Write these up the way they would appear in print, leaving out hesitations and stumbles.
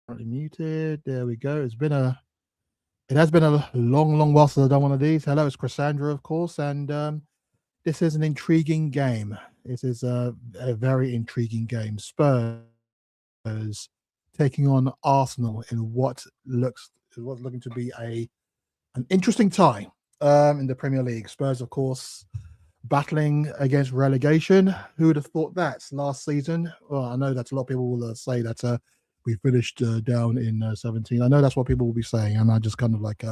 Currently muted. There we go. It has been a long while since I've done one of these. Hello, it's Cassandra, of course, and this is an intriguing game. This is a very intriguing game. Spurs taking on Arsenal in what's looking to be an interesting tie in the Premier League. Spurs, of course, battling against relegation. Who would have thought that last season? Well, I know that a lot of people will say that we finished down in 17. I know that's what people will be saying, and I just kind of like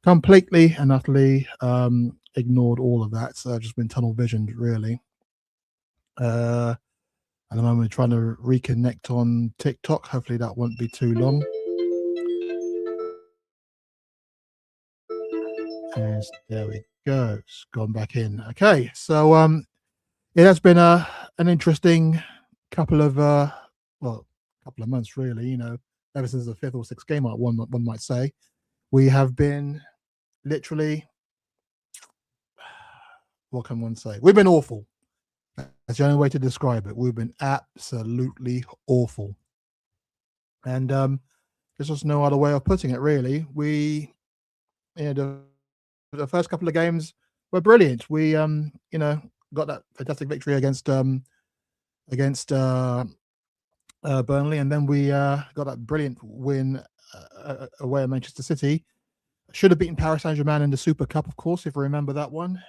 completely and utterly ignored all of that. So I've just been tunnel visioned, really. At the moment, we're trying to reconnect on TikTok. Hopefully, that won't be too long. And there we go. It's gone back in. Okay, so it has been an interesting couple of couple of months, really. You know, ever since the fifth or sixth game, one might say, we have been literally. What can one say? We've been awful. That's the only way to describe it. We've been absolutely awful, and there's just no other way of putting it. Really, the first couple of games were brilliant. We got that fantastic victory against Burnley, and then we got that brilliant win away at Manchester City. Should have beaten Paris Saint-Germain in the Super Cup, of course, if you remember that one.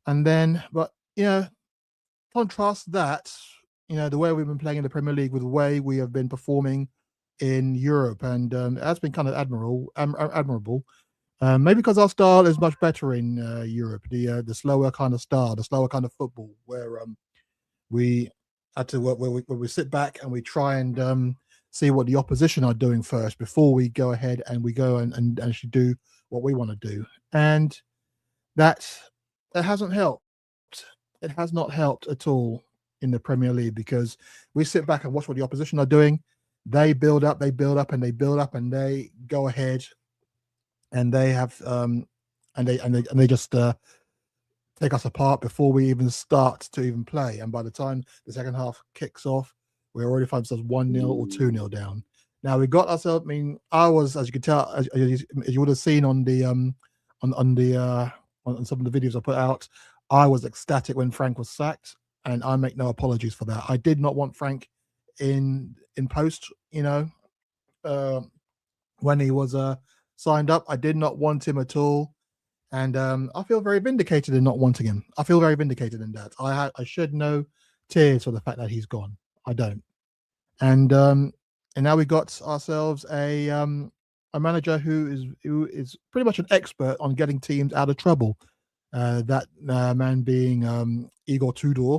And then, but contrast that, the way we've been playing in the Premier League with the way we have been performing in Europe, and that's been kind of admirable. Maybe because our style is much better in Europe, the slower kind of style, the slower kind of football, where we had to work, where we sit back and we try and see what the opposition are doing first before we go ahead and we go and actually do what we want to do, and that hasn't helped. It has not helped at all in the Premier League, because we sit back and watch what the opposition are doing. They build up, and they go ahead, and they have and they just take us apart before we even start to even play. And by the time the second half kicks off, we already find ourselves 1-0 or 2-0 down. Now we got ourselves. I mean, I was, as you can tell, as you would have seen on the on some of the videos I put out, I was ecstatic when Frank was sacked, and I make no apologies for that. I did not want Frank in post. When he was signed up, I did not want him at all, and I feel very vindicated in not wanting him. I feel very vindicated in that. I shed no tears for the fact that he's gone. I don't, and now we got ourselves a manager who is pretty much an expert on getting teams out of trouble. That man being Igor Tudor,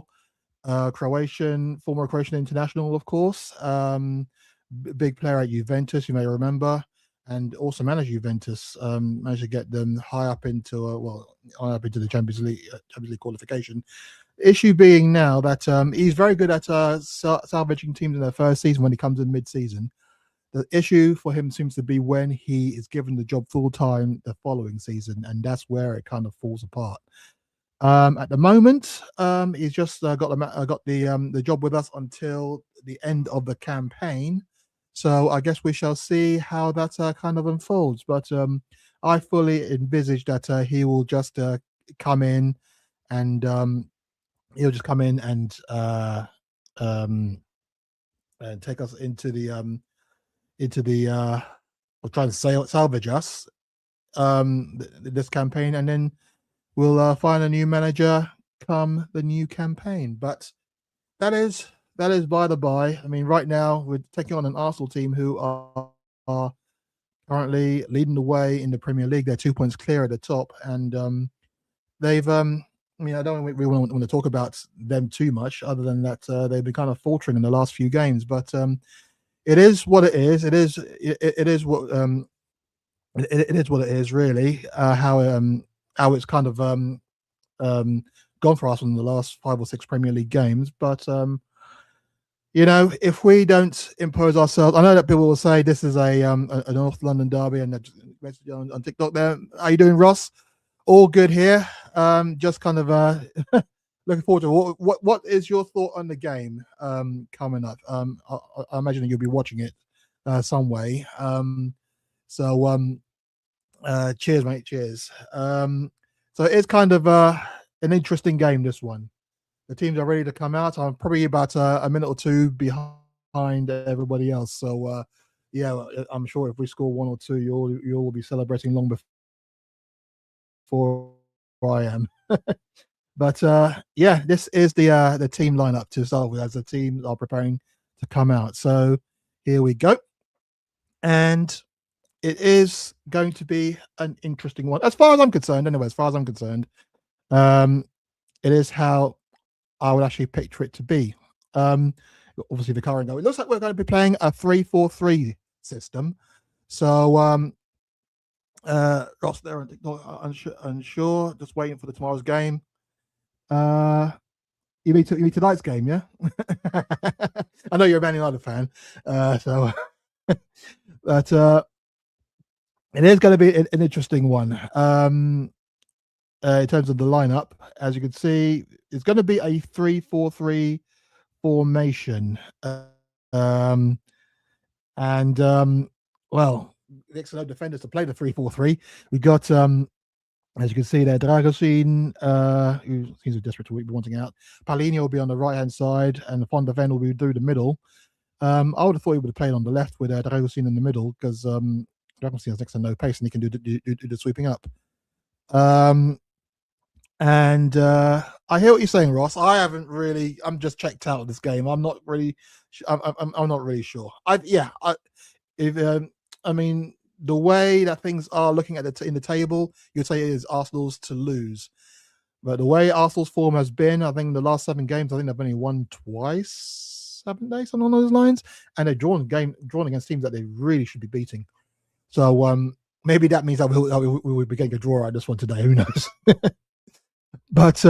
former Croatian international, of course, big player at Juventus, you may remember, and also managed Juventus, managed to get them high up into the Champions League qualification. Issue being now that he's very good at salvaging teams in their first season when he comes in mid-season. The issue for him seems to be when he is given the job full time the following season, and that's where it kind of falls apart. At the moment, he's just got the job with us until the end of the campaign. So I guess we shall see how that kind of unfolds. But I fully envisage that he will just come in and he'll just come in um, and take us into the or try to salvage us this campaign, and then we'll find a new manager come the new campaign. But that is that is by the by. I mean, right now we're taking on an Arsenal team who are currently leading the way in the Premier League. They're 2 points clear at the top, and they've. I mean, I don't really want to talk about them too much, other than that they've been kind of faltering in the last few games. But it is what it is. It is what it is what it is. Really, how it's kind of um, gone for us in the last 5 or 6 Premier League games. But if we don't impose ourselves, I know that people will say this is a North London derby, and message on TikTok there. How you doing, Ross? All good here. Just kind of looking forward to what is your thought on the game coming up? I imagine that you'll be watching it some way. So cheers, mate. Cheers. So it's kind of an interesting game, this one. The teams are ready to come out. I'm probably about a minute or two behind everybody else. So yeah, I'm sure if we score 1 or 2, you'll be celebrating long before I am. But yeah, this is the team lineup to start with, as the teams are preparing to come out. So here we go, and it is going to be an interesting one, as far as I'm concerned. Anyway, as far as I'm concerned, it is how I would actually picture it to be. Obviously, the current goal. It looks like we're going to be playing a 3-4-3 system. So Ross there, unsure, just waiting for tomorrow's game. You mean tonight's game, yeah? I know you're a Man United fan, so but it is going to be an interesting one. In terms of the lineup, as you can see, it's going to be a 3-4-3 formation. Well, the excellent defenders to play the 3-4-3. We got as you can see there, Dragosin, who seems desperate to be wanting out. Paulinho will be on the right-hand side, and Van der Ven will be through the middle. I would have thought he would have played on the left with Dragosin in the middle, because Dragosin has next to no pace, and he can do the sweeping up. And I hear what you're saying, Ross. I'm just checked out of this game. I'm not really sure. I mean, the way that things are looking at in the table, you'd say it is Arsenal's to lose. But the way Arsenal's form has been, I think in the last 7 games, I think they've only won twice, haven't they? Something along those lines. And they've drawn against teams that they really should be beating. So maybe that means that we will be getting a draw out of this one today. Who knows? But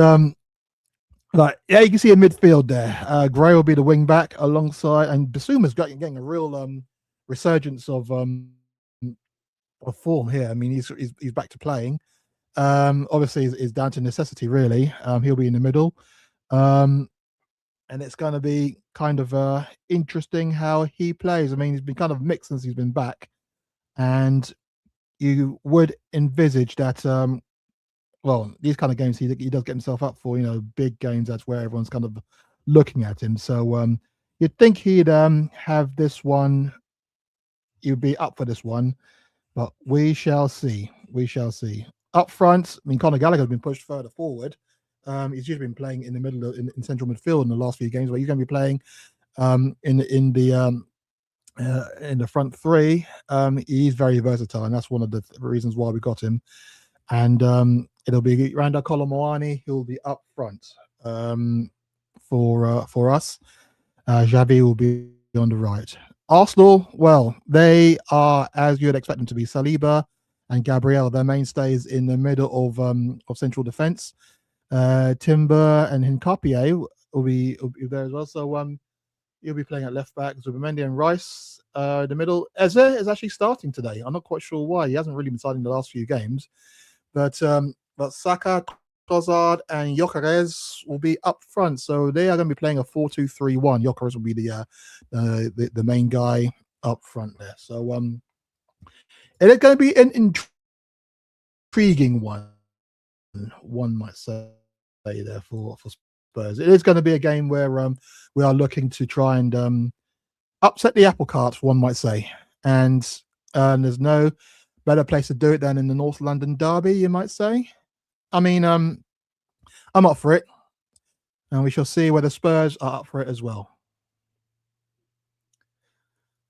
yeah, you can see a midfield there. Gray will be the wing back alongside, and Basuma's getting a real resurgence of form here. I mean, he's back to playing. Obviously, is down to necessity, really. He'll be in the middle, and it's going to be kind of interesting how he plays. I mean, he's been kind of mixed since he's been back, and you would envisage that. Well, these kind of games he does get himself up for, big games. That's where everyone's kind of looking at him. So you'd think he'd have this one. He'd be up for this one, but we shall see. We shall see. Up front, I mean, Conor Gallagher has been pushed further forward. He's usually been playing in the middle in central midfield in the last few games, but he's going to be playing in the front three. He's very versatile, and that's one of the reasons why we got him. And it'll be Randa Kolomoani who'll be up front for us. Xavi will be on the right. Arsenal, well, they are, as you'd expect them to be, Saliba and Gabriel, their mainstays in the middle of central defence. Timber and Hincapié will be there as well. So He'll be playing at left back. Zubimendi and Rice in the middle. Eze is actually starting today. I'm not quite sure why. He hasn't really been starting the last few games. But Saka, Trossard, and Gyökeres will be up front. So they are going to be playing a 4-2-3-1. Gyökeres will be the main guy up front there. So it is going to be an intriguing one might say there for Spurs. It is going to be a game where we are looking to try and upset the apple cart, one might say. And there's no better place to do it than in the North London derby, you might say. I mean, I'm up for it. And we shall see whether Spurs are up for it as well.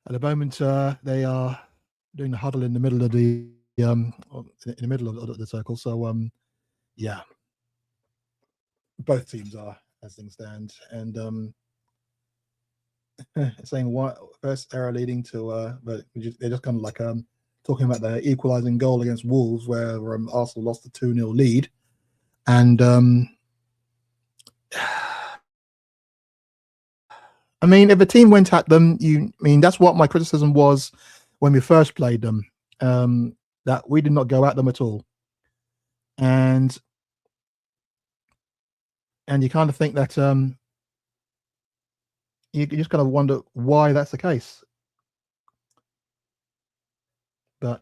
At the moment, they are doing the huddle in the middle of the circle. So yeah, both teams are as things stand, and saying what first error leading to but they're just kind of like talking about the equalising goal against Wolves, where Arsenal lost the 2-0 lead, and I mean, if a team went at them, that's what my criticism was when we first played them, that we did not go at them at all, and you kind of think that you just kind of wonder why that's the case. But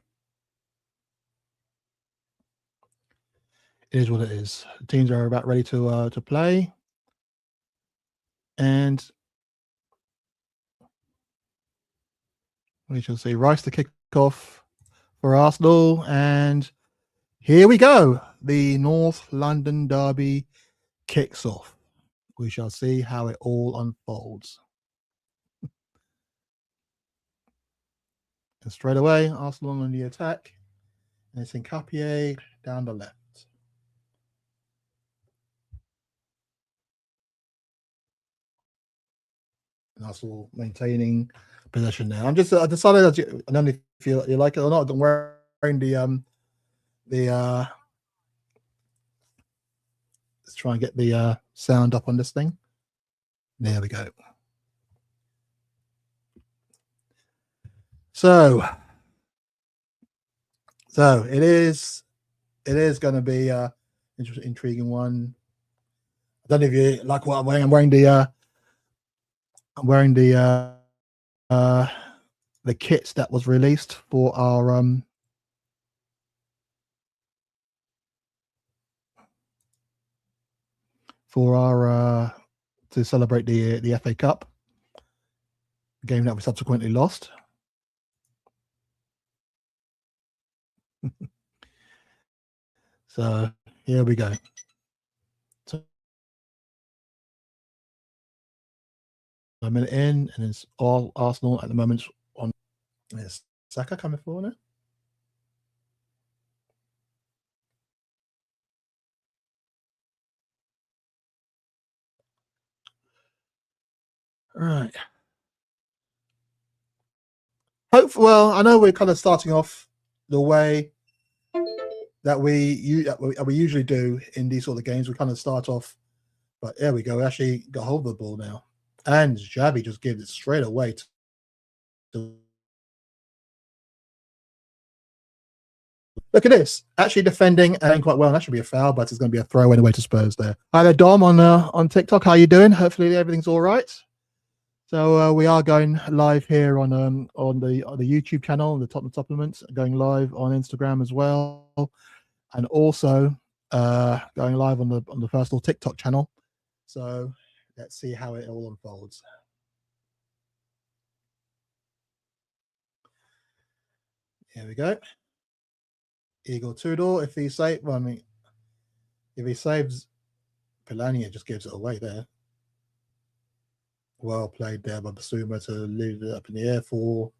it is what it is. The teams are about ready to play, and we shall see. Rice to kick off for Arsenal, and here we go. The North London derby kicks off. We shall see how it all unfolds. And straight away, Arsenal on the attack, and it's Nkapie down the left. And Arsenal maintaining possession now. I decided that I don't know if you like it or not. I'm wearing the let's try and get the sound up on this thing. There we go. So it is going to be interesting, intriguing one. I don't know if you like what I'm wearing. I'm wearing the kits that was released for our to celebrate the FA Cup game that we subsequently lost. So here we go. So a minute in, and it's all Arsenal at the moment. On is Saka coming forward now? Right. Well, I know we're kind of starting off the way that we usually do in these sort of games. We kind of start off, but there we go. We actually got hold of the ball now, and Xavi just gives it straight away to look at this. Actually defending and quite well. That should be a foul, but it's going to be a throw anyway to Spurs there. Hi there, Dom on TikTok. How you doing? Hopefully everything's all right. So we are going live here on the YouTube channel, the Tottenham Supplements, going live on Instagram as well, and also going live on the personal TikTok channel. So let's see how it all unfolds. Here we go. Igor Tudor, if he saves, well, I mean, if he saves Pelania, just gives it away there. Well played there by Basuma to leave it up in the air for.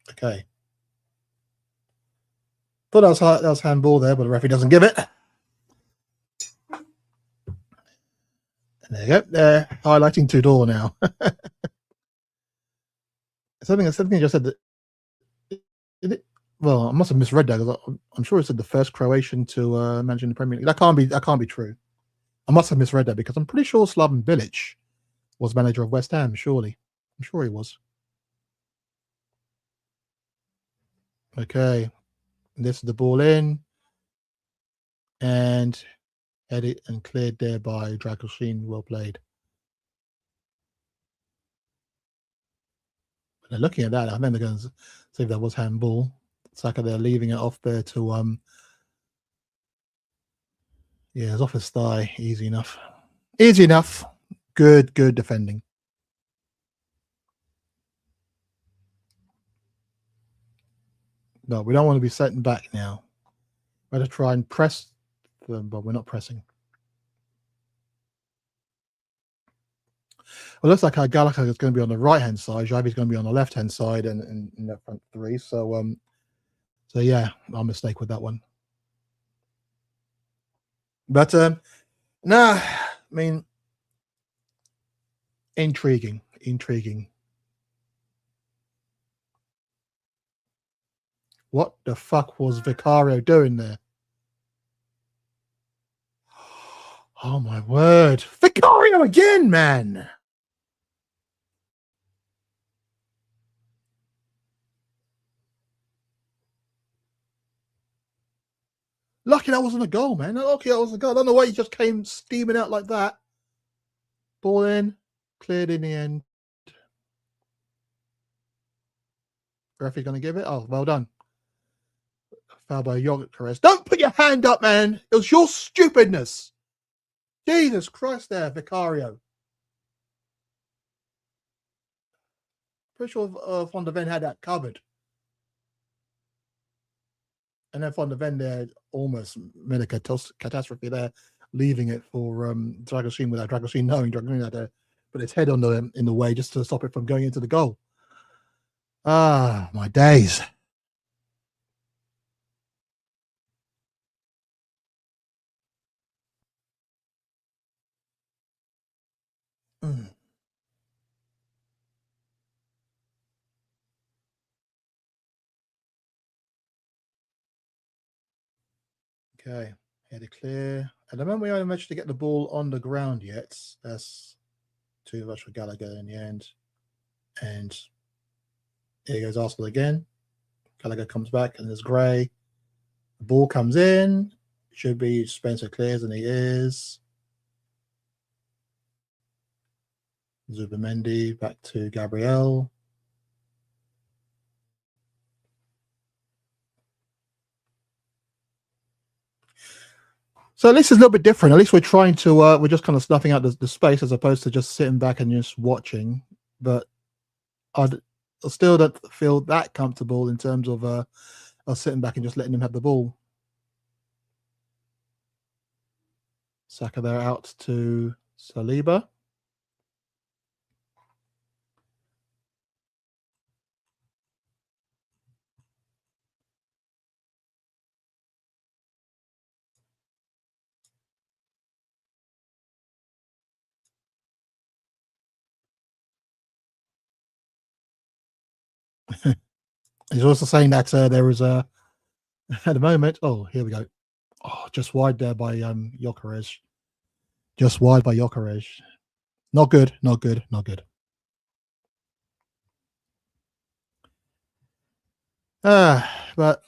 Okay. Thought that was handball there, but the referee doesn't give it. And there you go. They're highlighting Tudor now. something I just said that. Well, I must have misread that because I'm sure it said the first Croatian to manage in the Premier League. That can't be true. I must have misread that because I'm pretty sure Slaven Bilic Was manager of West Ham, surely. I'm sure he was. Okay. This is the ball in. And headed and cleared there by Dragoshin. Well played. And looking at that, I think they're going to see if that was handball. Saka, they're leaving it off there to yeah, it's off his thigh. Easy enough. Easy enough. Good defending. No, we don't want to be setting back now. We're going to try and press them, but we're not pressing. Well, it looks like our Gallagher is going to be on the right-hand side. Javi's going to be on the left-hand side and in that front three. So yeah, our mistake with that one. But nah, I mean, intriguing. What the fuck was Vicario doing there? Oh my word. Vicario again, man. Lucky that wasn't a goal, man. Lucky that wasn't a goal. I don't know why he just came steaming out like that. Ball in, cleared in the end. Referee going to give it? Oh, well done. Foul by Gyökeres. Don't put your hand up, man. It was your stupidness. Jesus Christ there, Vicario. Pretty sure Van der Ven had that covered. And then Van der Ven there almost made a catastrophe there, leaving it for Dragoshin without Dragoshin knowing Dragoshin had to put his head on in the way just to stop it from going into the goal. Ah, my days. Okay, headed clear. At the moment, we haven't managed to get the ball on the ground yet. That's too much for Gallagher in the end. And here goes Arsenal again. Gallagher comes back and there's Gray. The ball comes in. Should be Spencer clears, and he is. Zubamendi back to Gabriel. So at least it's a little bit different. At least we're trying to, we're just kind of snuffing out the space as opposed to just sitting back and just watching. But I still don't feel that comfortable in terms of us sitting back and just letting them have the ball. Saka there out to Saliba. He's also saying that there is a at the moment. Oh, here we go. Oh, just wide there by Gyökeres. Just wide by Gyökeres. Not good. But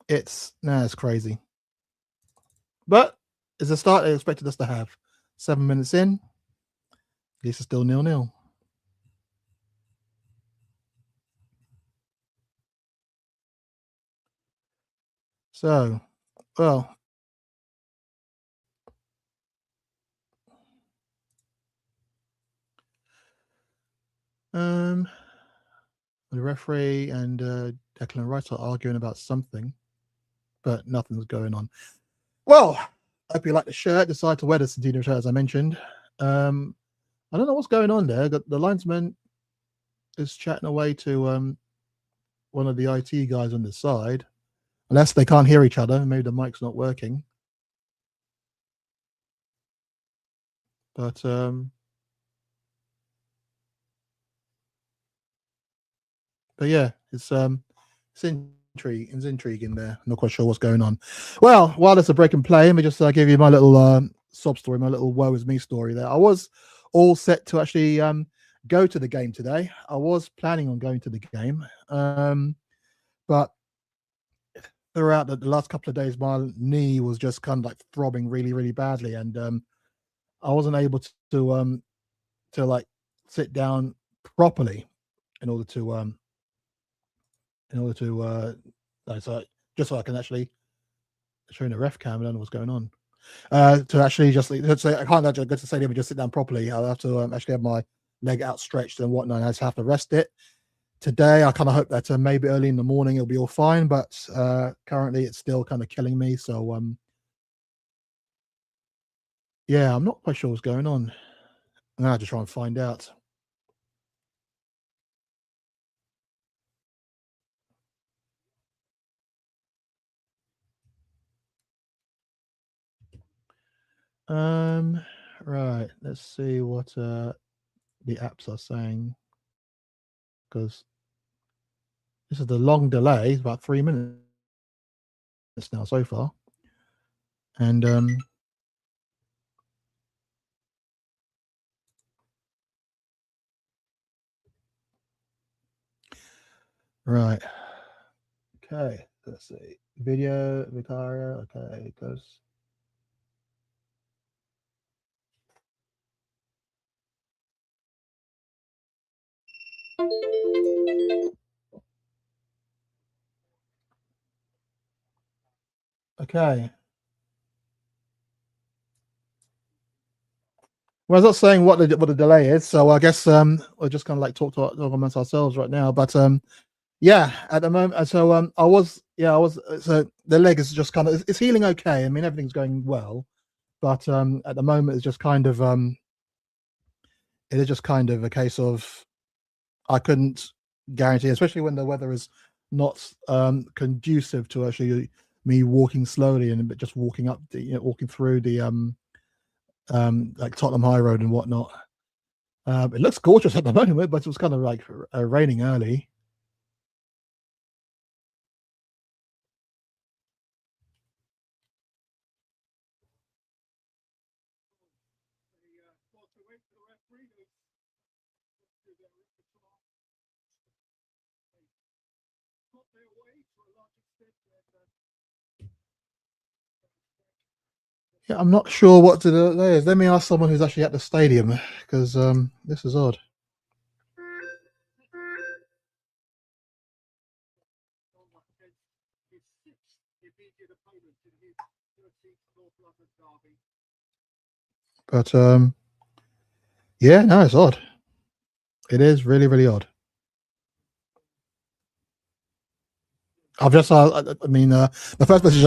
it's crazy. But it's a start they expected us to have. 7 minutes in. At least it's still 0-0. So, well, the referee and Declan Rice are arguing about something, but nothing's going on. Well, I hope you like the shirt. Decided to wear the Centennial shirt, as I mentioned. I don't know what's going on there. The linesman is chatting away to one of the IT guys on the side, unless they can't hear each other. Maybe the mic's not working. But yeah, it's intriguing there. I'm not quite sure what's going on. Well, while there's a break in play, let me just give you my little sob story, my little woe is me story there. I was all set to actually go to the game today. I was planning on going to the game, but throughout the last couple of days, my knee was just kind of like throbbing really, really badly, and I wasn't able to like sit down properly in order to so just so I can actually show the ref cam. I don't know what's going on. To actually just let's say I can't actually go to the stadium and just sit down properly. I'll have to actually have my leg outstretched and whatnot. And I just have to rest it. Today, I kind of hope that maybe early in the morning it'll be all fine, but currently it's still kind of killing me. So yeah, I'm not quite sure what's going on. I'm gonna have to try and find out. Right. Let's see what the apps are saying, because this is the long delay. It's about 3 minutes now so far, and right. Okay. Let's see. Video, Vicaria. Okay, it goes. Okay. Well, I was not saying what the delay is, so I guess we'll just kind of like talk amongst ourselves right now. But yeah, at the moment, I was so the leg is just kind of it's healing okay. I mean, everything's going well, but at the moment it's just kind of it is just kind of a case of I couldn't guarantee, especially when the weather is not conducive to actually me walking slowly and just walking up walking through the like Tottenham High Road and whatnot. It looks gorgeous at the moment, but it was kind of like raining early. Yeah, I'm not sure what to do there is. Let me ask someone who's actually at the stadium because this is odd. But yeah, no, it's odd. It is really, really odd. I mean, the first message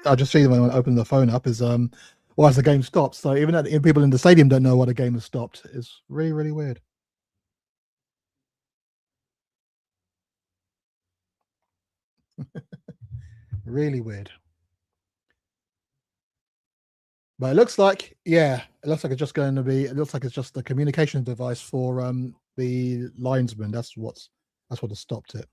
I just see when I open the phone up is why has the game stopped? So even people in the stadium don't know why the game has stopped. It's really, really weird. Really weird. But it looks like, yeah, it looks like it's just going to be. It looks like it's just the communication device for the linesman. That's what has stopped it.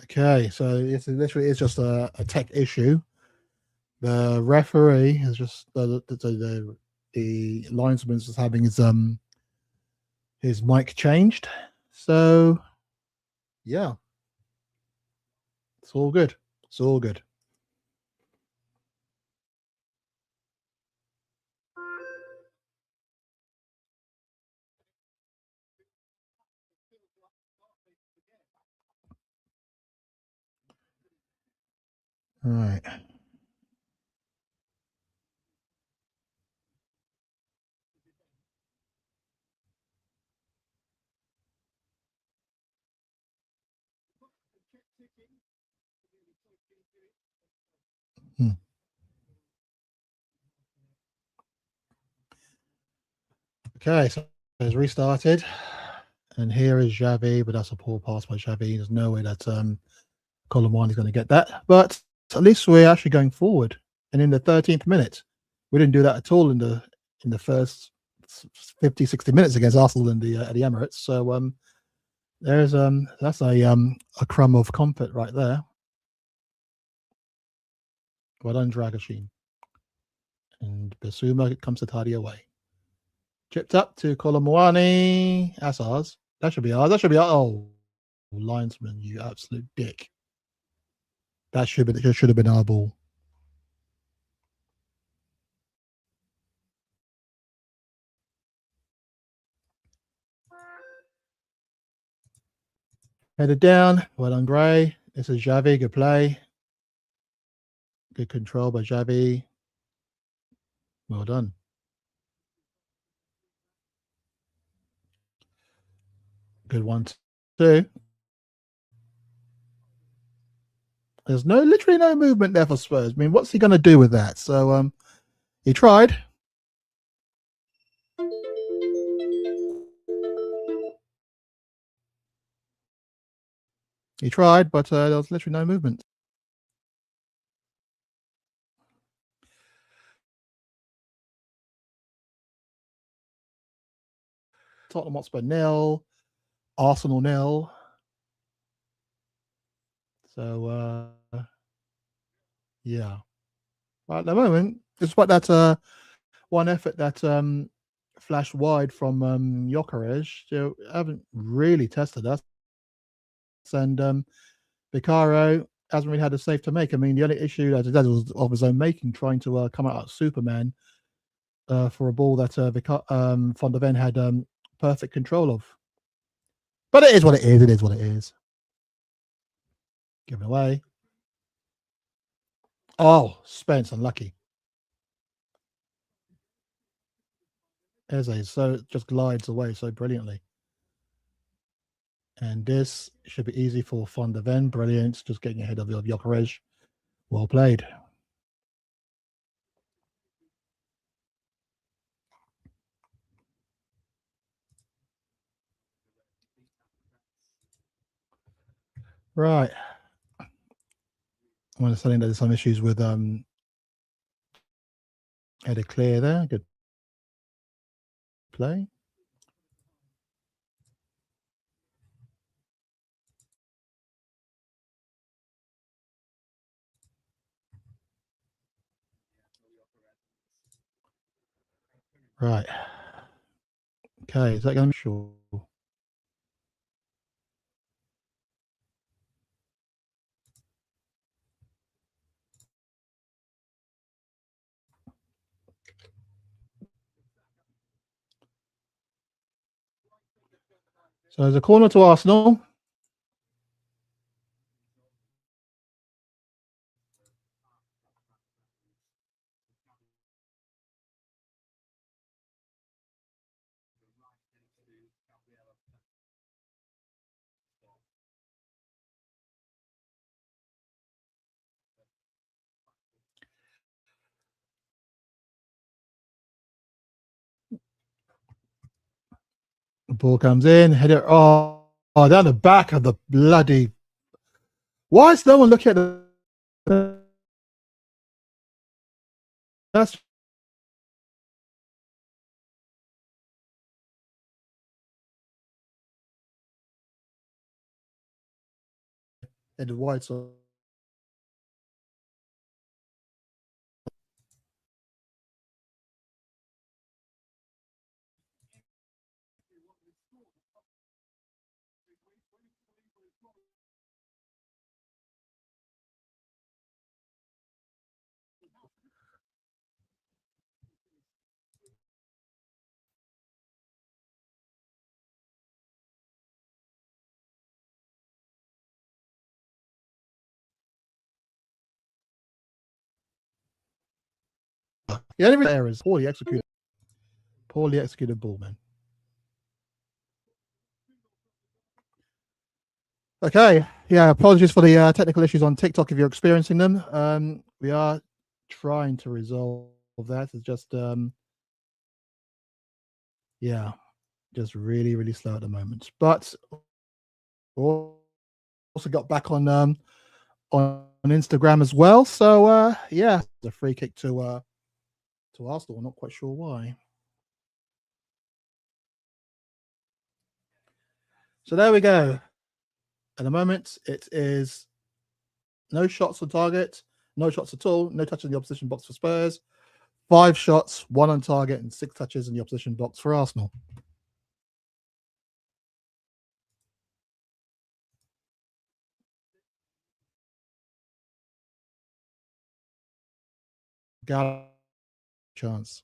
Okay, so it's literally is just a tech issue. The referee has just the linesman is having his mic changed. So yeah, it's all good. It's all good. All right. Hmm. Okay, so it's restarted, and here is Xavi, but that's a poor pass by Xavi. There's no way that Colomwani is going to get that. But at least we're actually going forward. And in the 13th minute, we didn't do that at all in the first 50, 60 minutes against Arsenal in the at the Emirates. So there's that's a crumb of comfort right there. Well done, Dragoshin. And Basuma comes to tidy away. Chipped up to Kolomwani. That's ours. That should be ours. That should be ours. Oh, linesman, you absolute dick. That should have been our ball. Headed down. Well done, Gray. This is Xavi. Good play. Good control by Xavi. Well done. Good one, too. There's literally no movement there for Spurs. I mean, what's he going to do with that? So he tried. He tried, but there was literally no movement. Tottenham Hotspur 0, Arsenal 0. So yeah. But at the moment, despite that one effort that flashed wide from Gyökeres, they haven't really tested us. And Vicario hasn't really had a save to make. I mean, the only issue that he did was of his own making, trying to come out like Superman for a ball that Van der Ven had perfect control of. But it is what it is. It is what it is. Given away. Oh, Spence, unlucky. Eze, so it just glides away so brilliantly. And this should be easy for Van der Ven. Brilliant. Just getting ahead of Gyökeres. Well played. Right. I'm understanding that there's some issues with header clear there. Good play. Right. Okay, is that going to be sure? So there's a corner to Arsenal. The ball comes in, header. Oh, down the back of the bloody. Why is no one looking at the? That's headed wide. So the only error is poorly executed ball, man. Okay, yeah. Apologies for the technical issues on TikTok if you're experiencing them. We are trying to resolve that. It's just yeah, just really, really slow at the moment. But also got back on Instagram as well. So yeah, the free kick to Arsenal. I'm not quite sure why. So there we go. At the moment, it is no shots on target, no shots at all, no touch in the opposition box for Spurs, 5 shots, 1 on target, and 6 touches in the opposition box for Arsenal. Got a chance.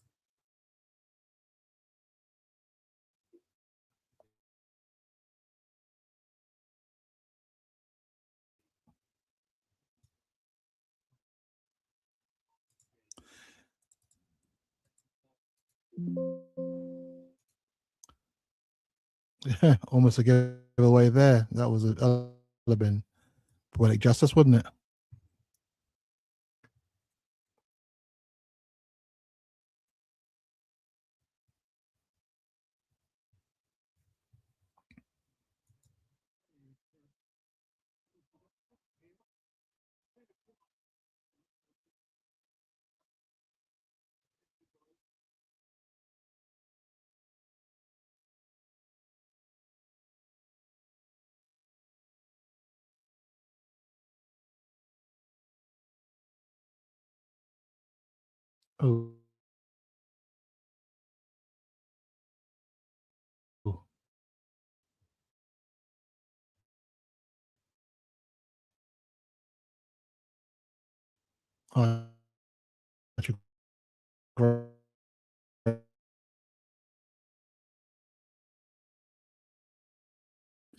Almost a giveaway there. That was a would have been poetic justice, wouldn't it? Oh. Oh,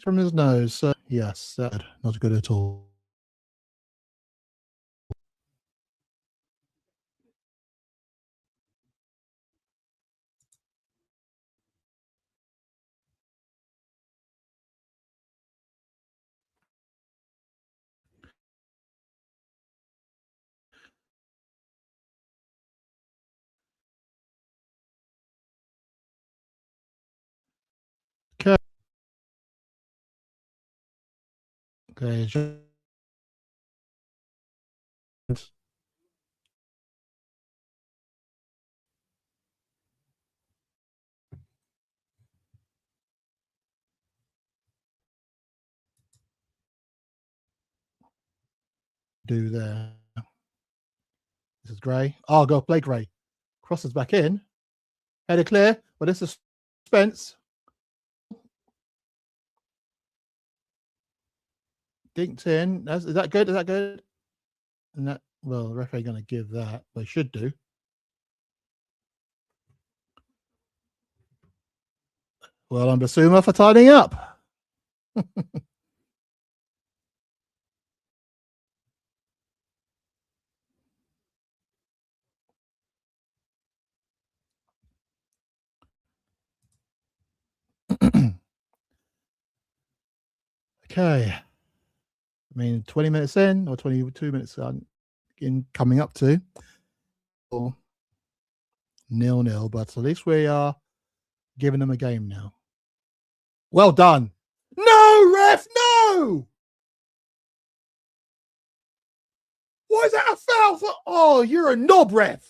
from his nose. So yes, not good at all. Okay, okay. Do there. This is Gray. Oh, go play Gray. Crosses back in. Header clear. But this is Spence. Dinked in. Is that good? Is that good? And that, well, the referee going to give that. They should do. Well, on Basuma for tidying up. Okay. I mean, 20 minutes in or 22 minutes in coming up to 0-0, but at least we are giving them a game now. Well done. No, ref, no! Why is that a foul? Oh, you're a knob, ref.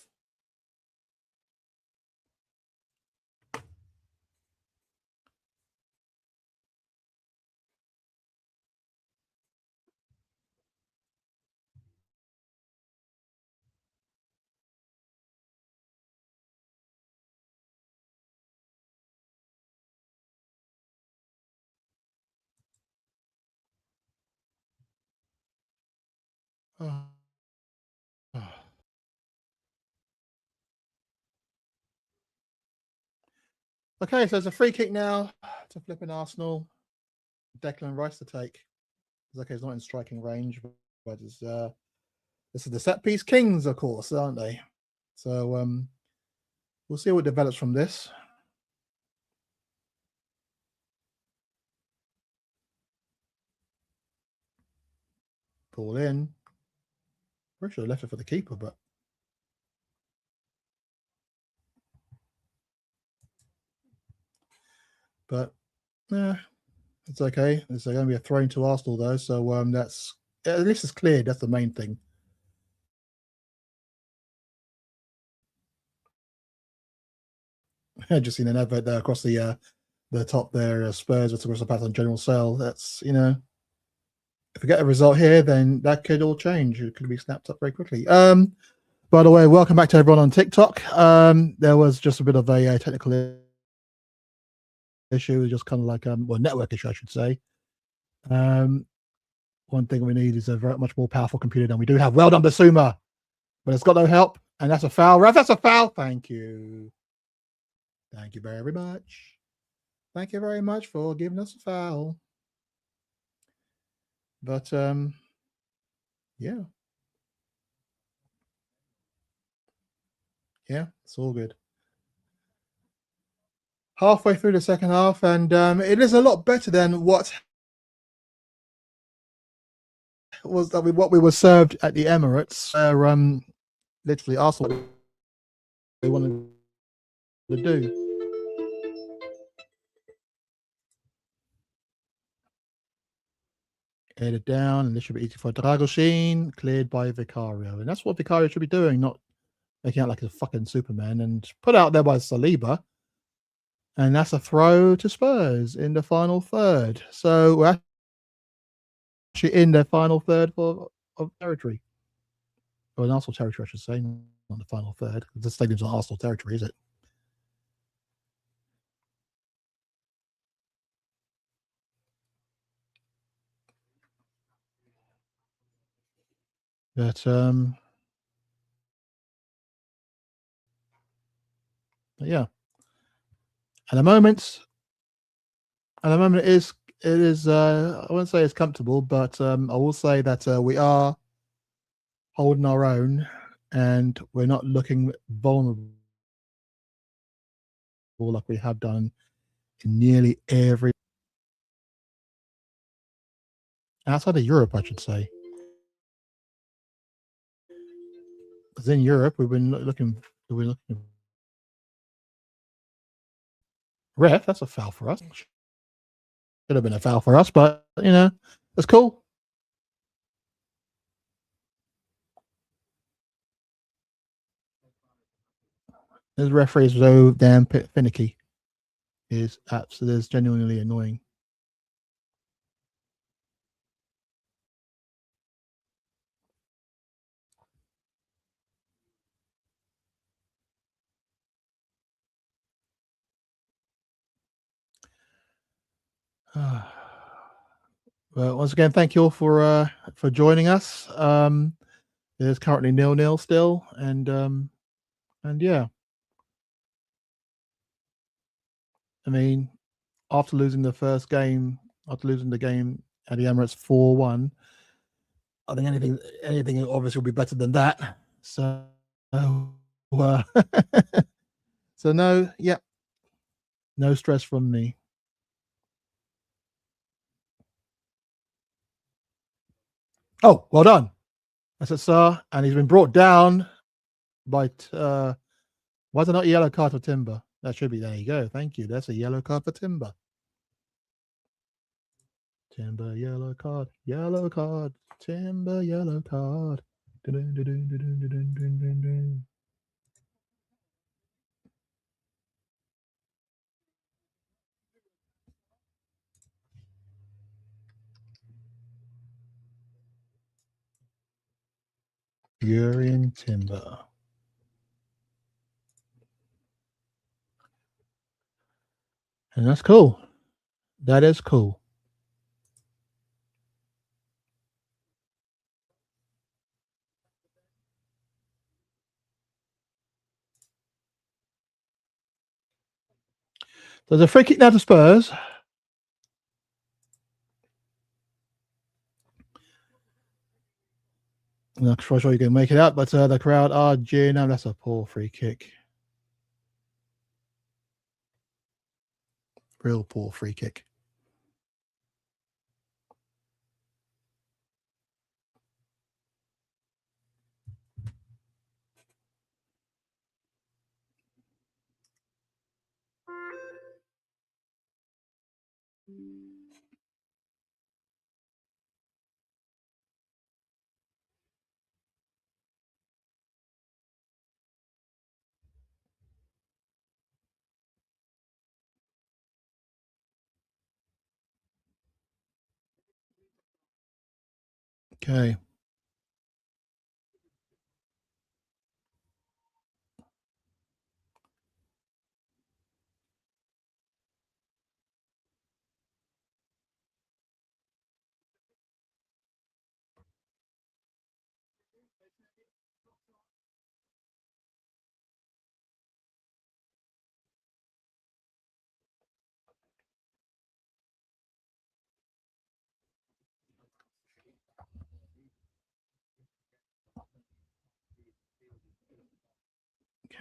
Oh. Oh. Okay, so it's a free kick now to flipping Arsenal. Declan Rice to take. Okay, he's not in striking range, but it's this is the set piece kings, of course, aren't they? So we'll see what develops from this. Pull in. Pretty sure I left it for the keeper, but yeah, it's okay. It's going to be a throw to Arsenal though, so that's at least it's cleared. That's the main thing. I just seen an advert there across the the top there, Spurs with Crystal Palace on general sale. That's if we get a result here, then that could all change. It could be snapped up very quickly. By the way, welcome back to everyone on TikTok. There was just a bit of a technical issue, just kind of like well, network issue, I should say. One thing we need is a very much more powerful computer than we do have. Well done, Basuma, but it's got no help, and that's a foul. Ref, that's a foul. Thank you. Thank you very much. Thank you very much for giving us a foul. But yeah, it's all good. Halfway through the second half, and it is a lot better than what we were served at the Emirates, where literally Arsenal they wanted to do. Headed down, and this should be easy for Dragoshin, cleared by Vicario. And that's what Vicario should be doing, not making out like a fucking Superman, and put out there by Saliba. And that's a throw to Spurs in the final third. So we're actually in the final third of territory. Or an Arsenal territory, I should say, not the final third. The stadium's not Arsenal territory, is it? But yeah. At the moment, it is I won't say it's comfortable, but I will say that we are holding our own, and we're not looking vulnerable like we have done in nearly every outside of Europe, I should say. Because in Europe, we've been looking. Ref, that's a foul for us. Should have been a foul for us, but it's cool. This referee is so damn finicky. Is absolutely genuinely annoying. Well, once again, thank you all for joining us. It is currently 0-0 still, and yeah, I mean, after losing the first game, after losing the game at the Emirates 4-1, I think anything obviously will be better than that. So, uh, so no, yeah, no stress from me. Oh, well done. That's a sir, and he's been brought down by. Why is it not a yellow card for Timber? That should be. There you go. Thank you. That's a yellow card for Timber. Timber yellow card. Yellow card. Timber yellow card. Furion Timber. And that's cool. That is cool. There's a free kick now to Spurs. I'm not sure you can make it out, but the crowd are jeering. Now that's a poor free kick. Real poor free kick. Okay.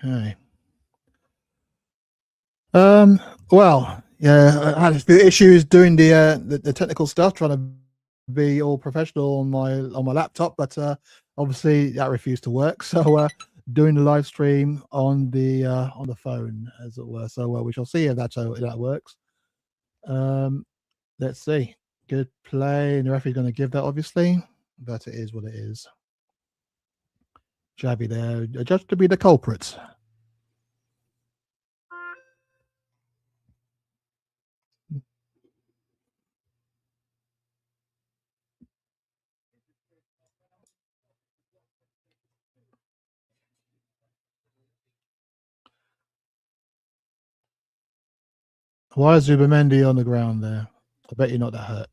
Okay. Um. Well, yeah, I had a few issues doing the technical stuff, trying to be all professional on my laptop, but obviously that refused to work. So doing the live stream on the phone, as it were. So we shall see if that works. Um. Let's see. Good play. And the referee's going to give that, obviously, but it is what it is. Jabby there, judged to be the culprit. Why is Zubamendi on the ground there? I bet you're not that hurt.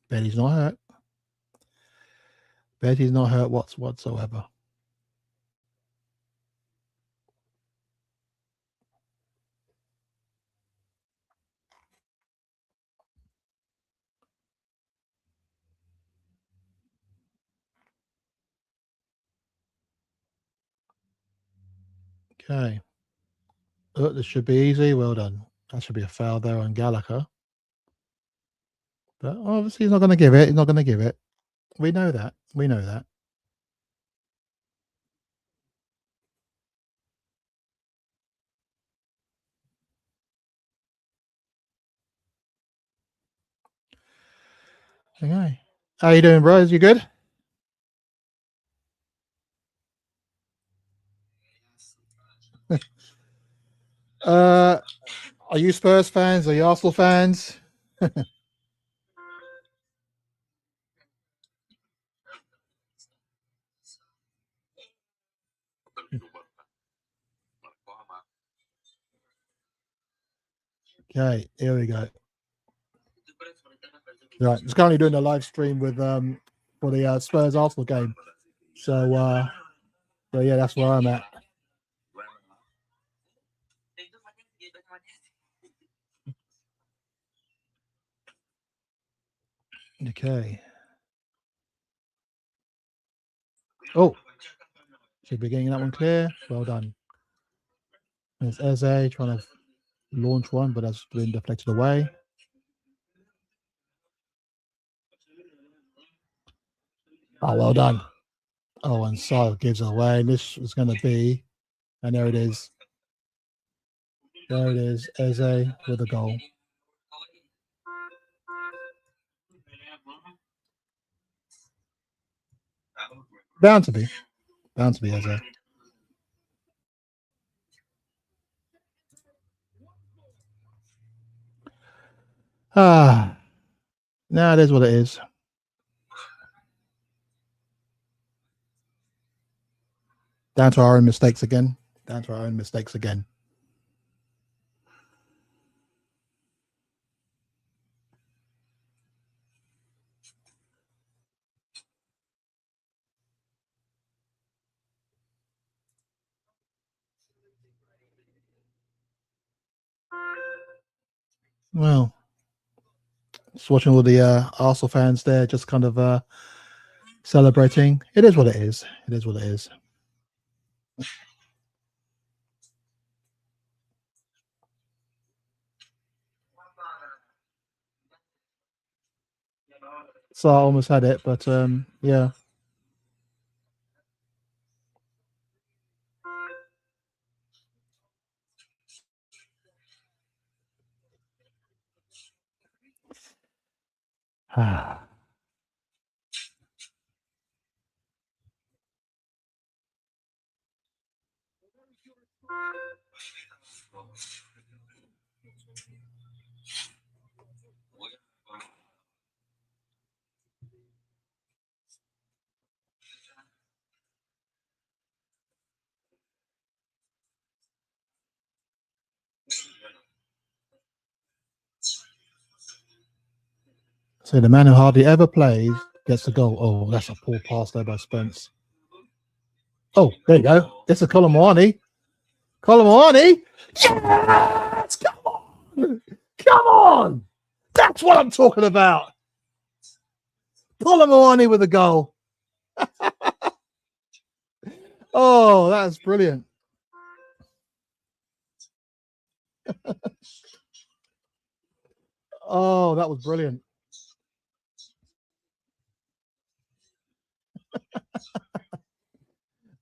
Bet he's not hurt. Bet he's not hurt whatsoever. Okay. This should be easy. Well done. That should be a foul there on Gallagher. But obviously he's not going to give it. He's not going to give it. We know that. We know that. Okay. How you doing, bros? You good? uh, are you Spurs fans? Are you Arsenal fans? Okay, here we go. Right, it's currently doing a live stream with for the Spurs Arsenal game. So yeah, that's where I'm at. Okay. Oh, should be getting that one clear. Well done. There's Eze trying to launch one, but that's been deflected away. Oh, well done. Oh, and Sile gives it away. This is going to be, and there it is. There it is. Eze with a goal. Bound to be. Bound to be Eze. Ah, no, it is what it is. Down to our own mistakes again. Down to our own mistakes again. Well, just watching all the Arsenal fans there, just kind of celebrating. It is what it is. It is what it is. So I almost had it, but yeah. So the man who hardly ever plays gets the goal. Oh, that's a poor pass there by Spence. Oh, there you go. It's a Colomwani. Colomwani. Yes! Come on! Come on! That's what I'm talking about. Colomwani with a goal. Oh, that's brilliant. Oh, that was brilliant.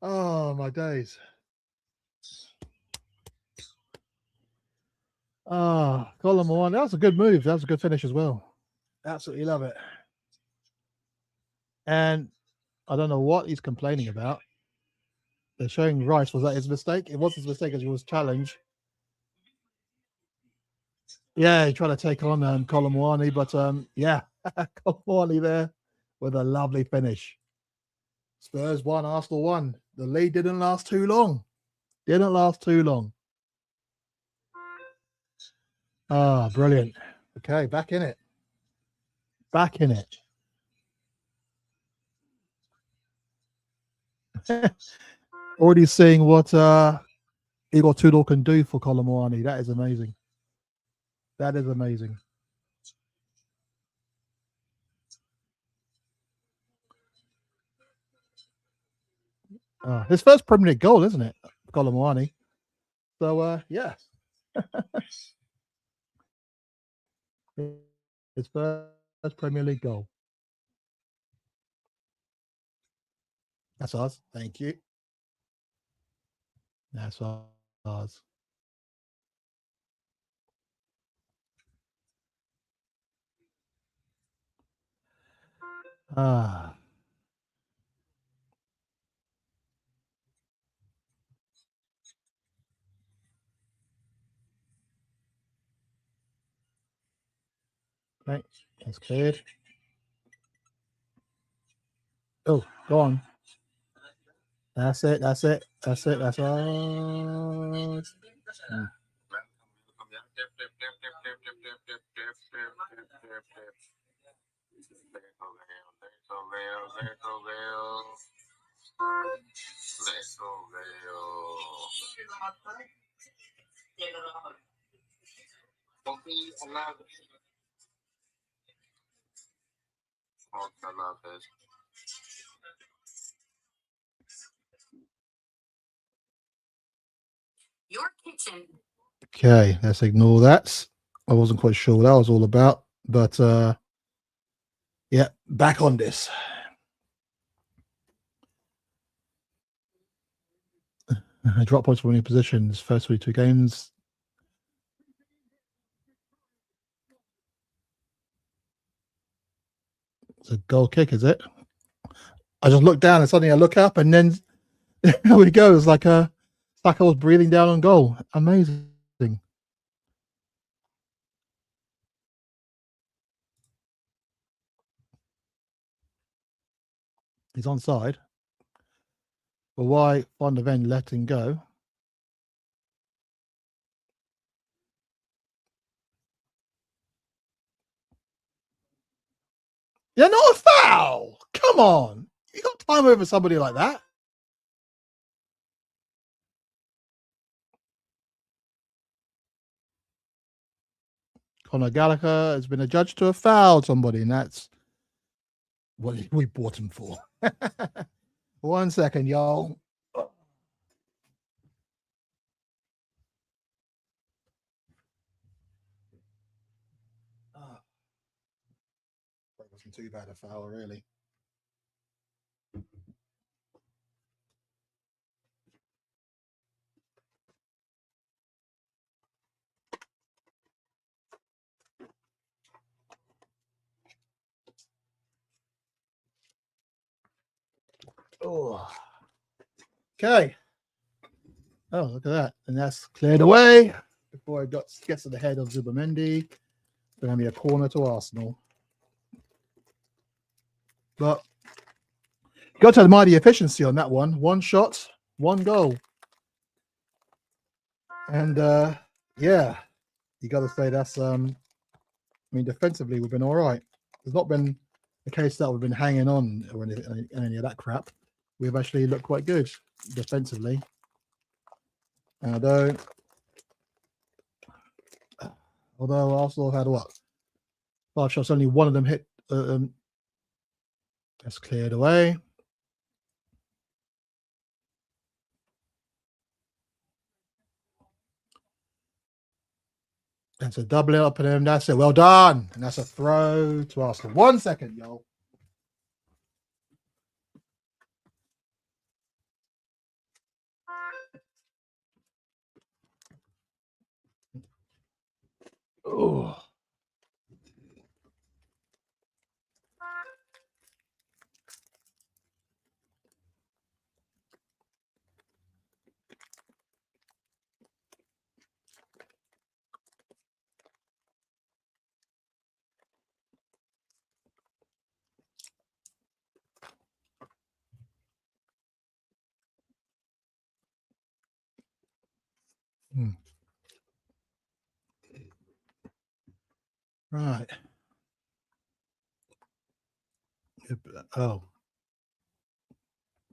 Oh, my days. Ah, Colomwani. That was a good move. That was a good finish as well. Absolutely love it. And I don't know what he's complaining about. They're showing Rice. Was that his mistake? It was his mistake as he was challenged. Yeah, he tried to take on Colomwani, but yeah, Colomwani there with a lovely finish. Spurs 1, Arsenal 1. The lead didn't last too long. Didn't last too long. Ah, brilliant. Okay, back in it. Back in it. Already seeing what Igor Tudor can do for Colomwani. That is amazing. That is amazing. His first Premier League goal, isn't it? Colomwani. So, yeah. His first Premier League goal. That's ours. Thank you. That's ours. Ah. Okay, that's cleared. Oh, go on. That's it. That's it. That's it. That's all. Okay, let's ignore that. I wasn't quite sure what that was all about, but yeah, back on this. Drop points for winning positions. First 22 games. It's a goal kick, is it? I just look down and suddenly I look up and then there we go. It's like I was breathing down on goal. Amazing. He's onside. But why Van de Ven let him go? Yeah, not a foul. Come on. You got time over somebody like that? Conor Gallagher has been adjudged to have fouled somebody, and that's what we bought him for. 1 second, y'all. That wasn't too bad a foul, really. Oh. Okay. Oh, look at that. And that's cleared away. before it gets to the head of Zubimendi. It's going to be a corner to Arsenal. But you got to admire the efficiency on that one. One shot, one goal. And yeah, you got to say that's I mean, defensively we've been all right. There's not been a case that we've been hanging on or any of that crap. We've actually looked quite good defensively. Although Arsenal had what? 5 shots, only one of them hit. That's cleared away. That's a double it up on him. That's it. Well done. And that's a throw to Arsenal. 1 second, y'all. Oh. Right. Oh.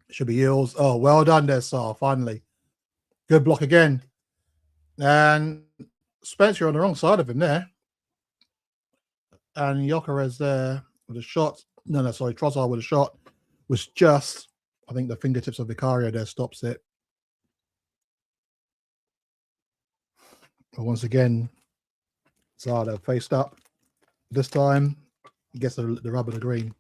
Should be Eels. Oh, well done there, Sar. Finally. Good block again. And Spencer on the wrong side of him there. And Gyökeres there with a shot. No, sorry. Trossard with a shot was just, I think, the fingertips of Vicario there stops it. But once again, Zada faced up. This time, he gets the rub of the green.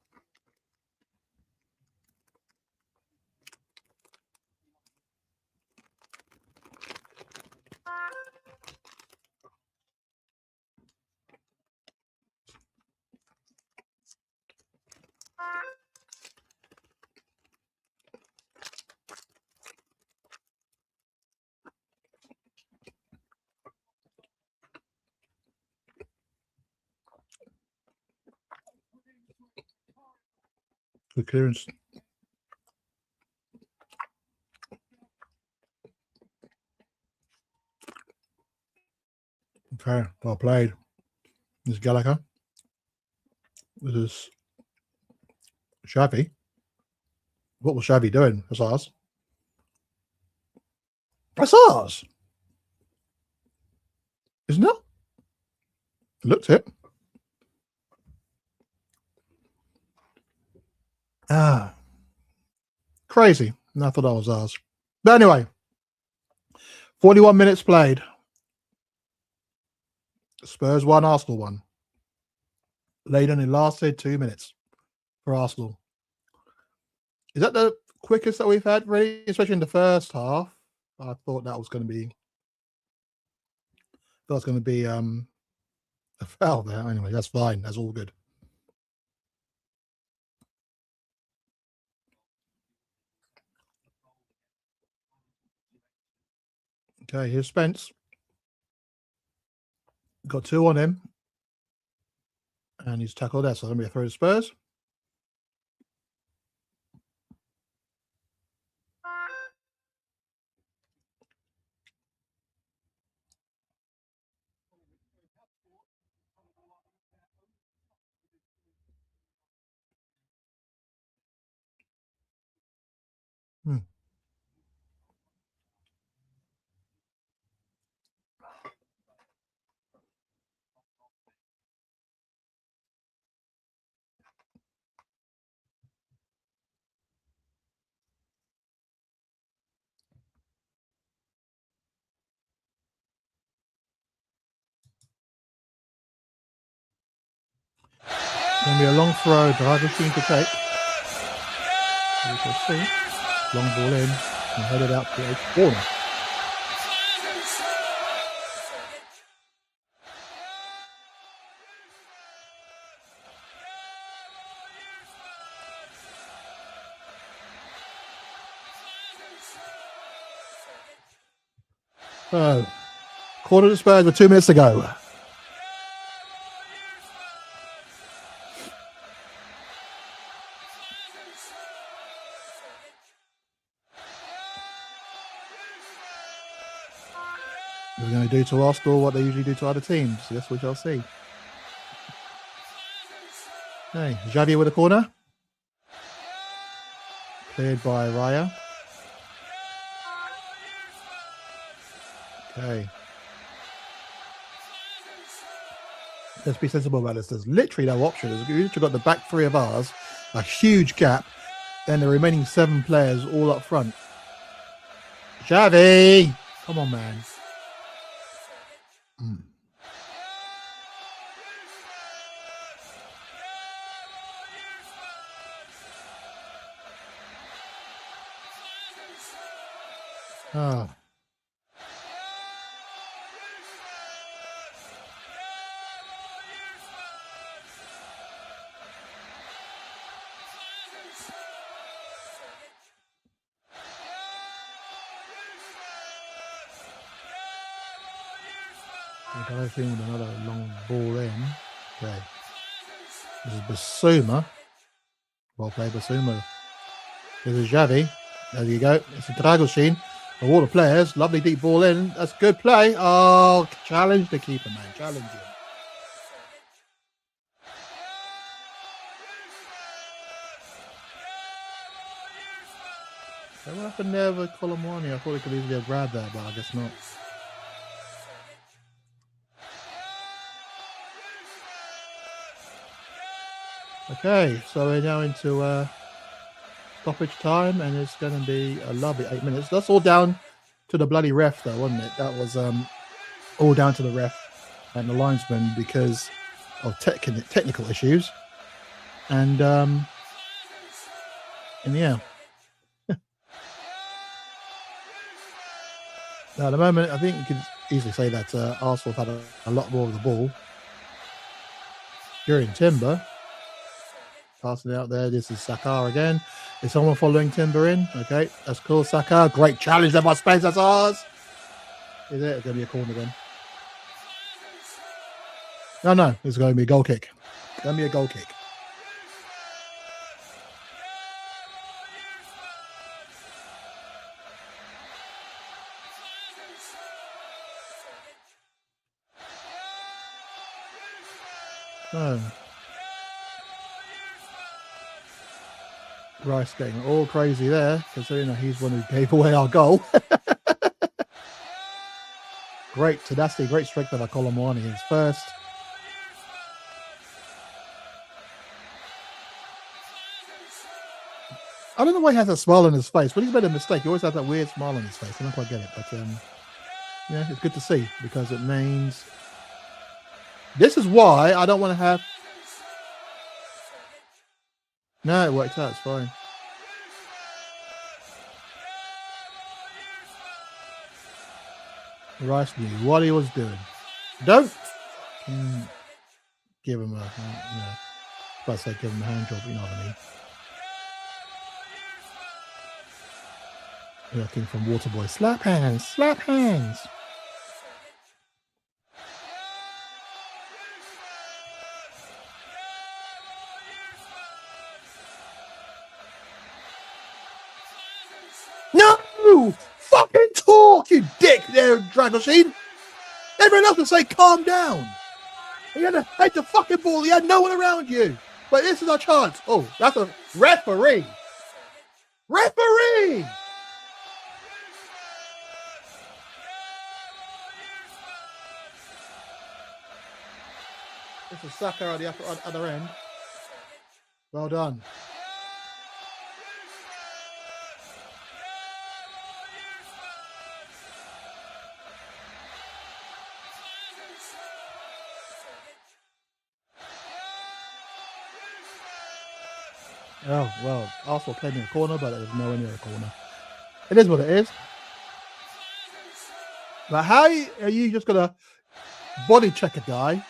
Good clearance. Okay, well played. This is Gallagher. This is Xavi. What was Xavi doing? That's ours. That's ours. Isn't it? Looked it. Crazy. I thought that was ours. But anyway, 41 minutes played. Spurs 1, Arsenal 1. Laid only lasted 2 minutes for Arsenal. Is that the quickest that we've had, really? Especially in the first half. I thought that was going to be a foul there. Anyway, that's fine. That's all good. Okay, here's Spence. Got 2 on him. And he's tackled there, so let me throw to Spurs. Going to be a long throw, driver team to take. We shall see. Long ball in and headed out to a corner. So, Corner to Spurs with 2 minutes to go. We're going to do to Arsenal what they usually do to other teams. That's what you'll see. Hey, Xavi with a corner. Cleared by Raya. Okay. Let's be sensible about this. There's literally no option. We've literally got the back three of ours, a huge gap, and the remaining 7 players all up front. Xavi! Come on, man. Oh. I think with another long ball in. Okay. This is Basuma. Well played, Basuma. This is Xavi. There you go. It's a Dragoshin. Of all the players, lovely deep ball in. That's good play. Oh, challenge the keeper, man. Challenge him. So what happened there with Colomwani? I thought he could easily have grabbed that, but I guess not. Okay, so we're now into stoppage time, and it's going to be a lovely 8 minutes. That's all down to the bloody ref, though, wasn't it? That was all down to the ref and the linesman because of technical issues. And yeah. Now, at the moment, I think you could easily say that Arsenal have had a lot more of the ball during Timber. Passing it out there. This is Saka again. Is someone following Timber in? Okay, that's cool. Saka, great challenge there by Spence. That's ours. Is it? It's going to be a corner then. No, it's going to be a goal kick. It's going to be a goal kick. Oh. Rice getting all crazy there, considering that he's one who gave away our goal. Great tenacity, great strength of Colomwani in his first. I don't know why he has a smile on his face. When he's made a mistake, he always has that weird smile on his face. I don't quite get it, but yeah, it's good to see because it means this is why I don't want to have. No, it worked out. It's fine. Rice knew what he was doing. Don't fucking give him a, say give him a hand job, you know what I mean. Looking from Waterboy. Slap hands, slap hands. No! Fucking talk, you dick there, Dragoshin. Everyone else would say calm down. He had to hit the fucking ball. He had no one around you. But this is our chance. Oh, that's a referee. Referee! This is Saka on the other end. Well done. Oh, well, Arsenal played in a corner, but it was nowhere near a corner. It is what it is. But how are you just going to body check a guy?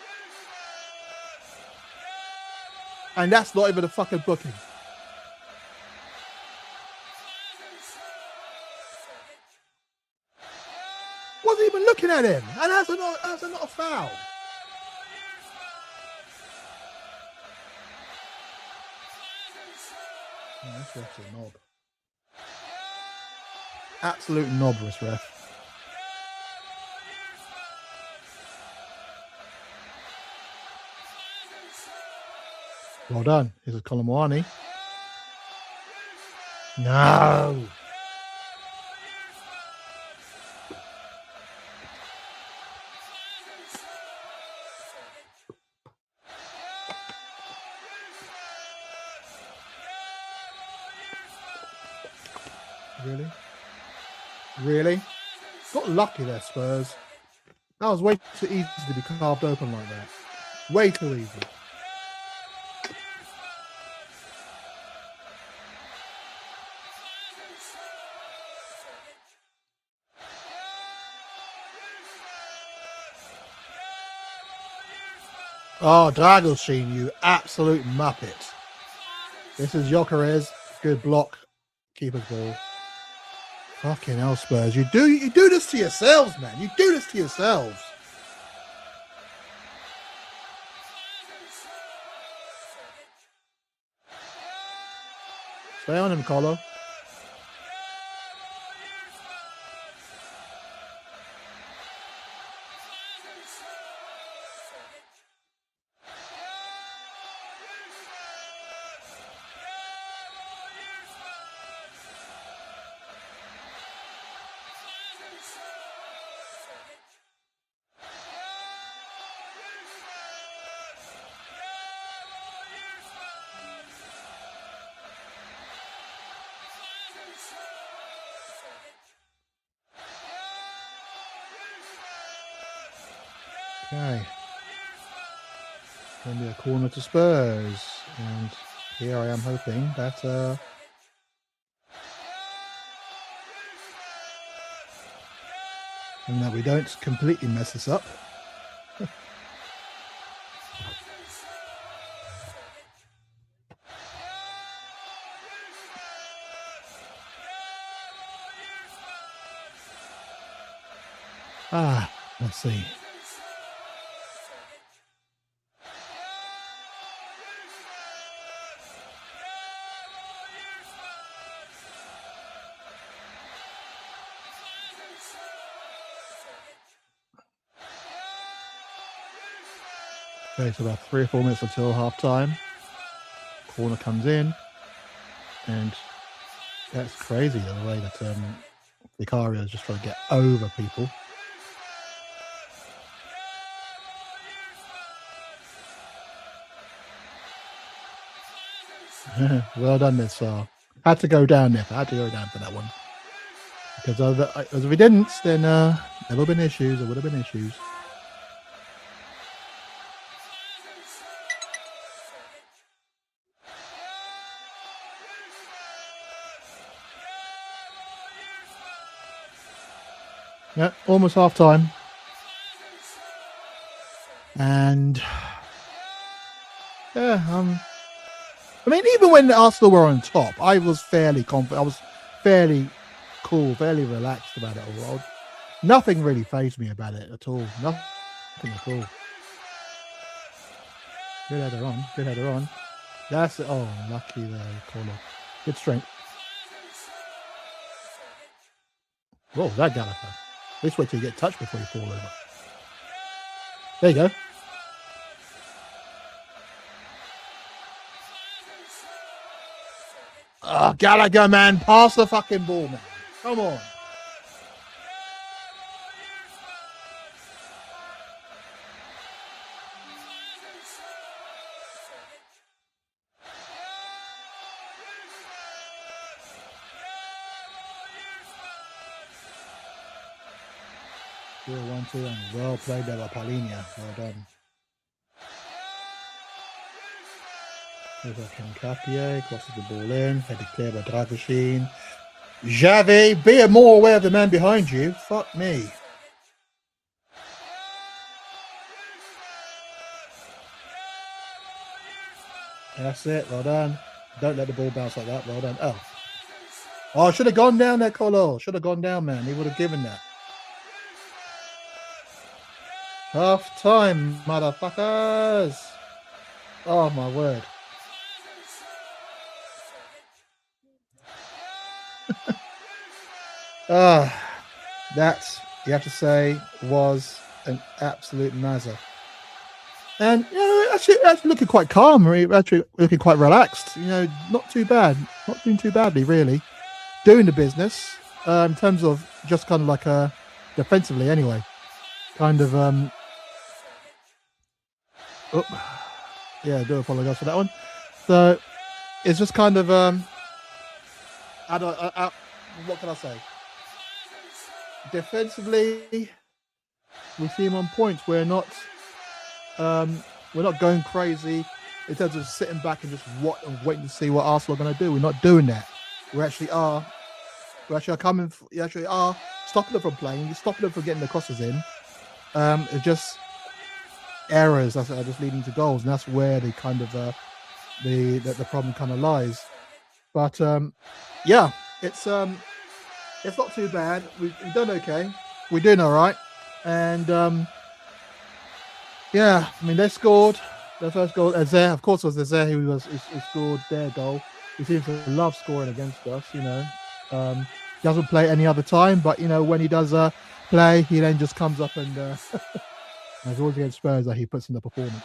And that's not even a fucking booking. Wasn't even looking at him, and that's not a foul. Oh, this ref's a knob. Absolute knob, this ref. Well done. Here's a Colomwani. No. Really? Really? Got lucky there, Spurs. That was way too easy to be carved open like that. Way too easy. Oh, Dragoshin, you absolute muppet. This is Gyökeres. Good block. Keeper's ball. Fucking hell, Spurs. You do this to yourselves, man. You do this to yourselves. Stay on him, Colo. Okay. Going to be a corner to Spurs. And here I am hoping that and that we don't completely mess this up. Let's see. Okay, so about 3 or 4 minutes until half time. Corner comes in, and that's crazy the way that Vicario is just trying to get over people. Well done, Miss Sar. Had to go down there. Had to go down for that one. Because if we didn't, then there would have been issues. There would have been issues. Yeah, almost half time. And yeah, I mean, even when Arsenal were on top, I was fairly confident. I was fairly cool, fairly relaxed about it all. Nothing really fazed me about it at all. Nothing at all. Good header on. Good header on. That's it. Oh, lucky there, Colo. Good strength. Whoa, that Gallagher. This way till you get touched before you fall over. There you go. Oh, Gallagher, man. Pass the fucking ball, man. Come on. Good 1-2 and well played there by Paulinho. Well done. There's Capia, crosses the ball in, headed clear by Dragoshin. Xavi, be more aware of the man behind you. Fuck me. That's it. Well done. Don't let the ball bounce like that. Well done. Oh, should have gone down there, Colo. Should have gone down, man. He would have given that. Half time, motherfuckers. Oh my word. That, you have to say, was an absolute mazza. And actually looking quite calm, actually looking quite relaxed. Not too bad, not doing too badly, really. Doing the business in terms of just kind of like defensively, anyway. Kind of yeah, I do apologize for that one. So it's just kind of what can I say? Defensively, we seem on point. We're not going crazy in terms of sitting back and just waiting to see what Arsenal are going to do. We're not doing that. We actually are coming. You actually are stopping them from playing. You're stopping them from getting the crosses in. It's just errors that are just leading to goals, and that's where the kind of the problem kind of lies. But yeah, it's not too bad. We've done okay. We're doing all right, and yeah, I mean, they scored their first goal. Eze, of course, was Eze who scored their goal. He seems to love scoring against us. Doesn't play any other time, but when he does play, he then just comes up and it's always against Spurs that he puts in the performance.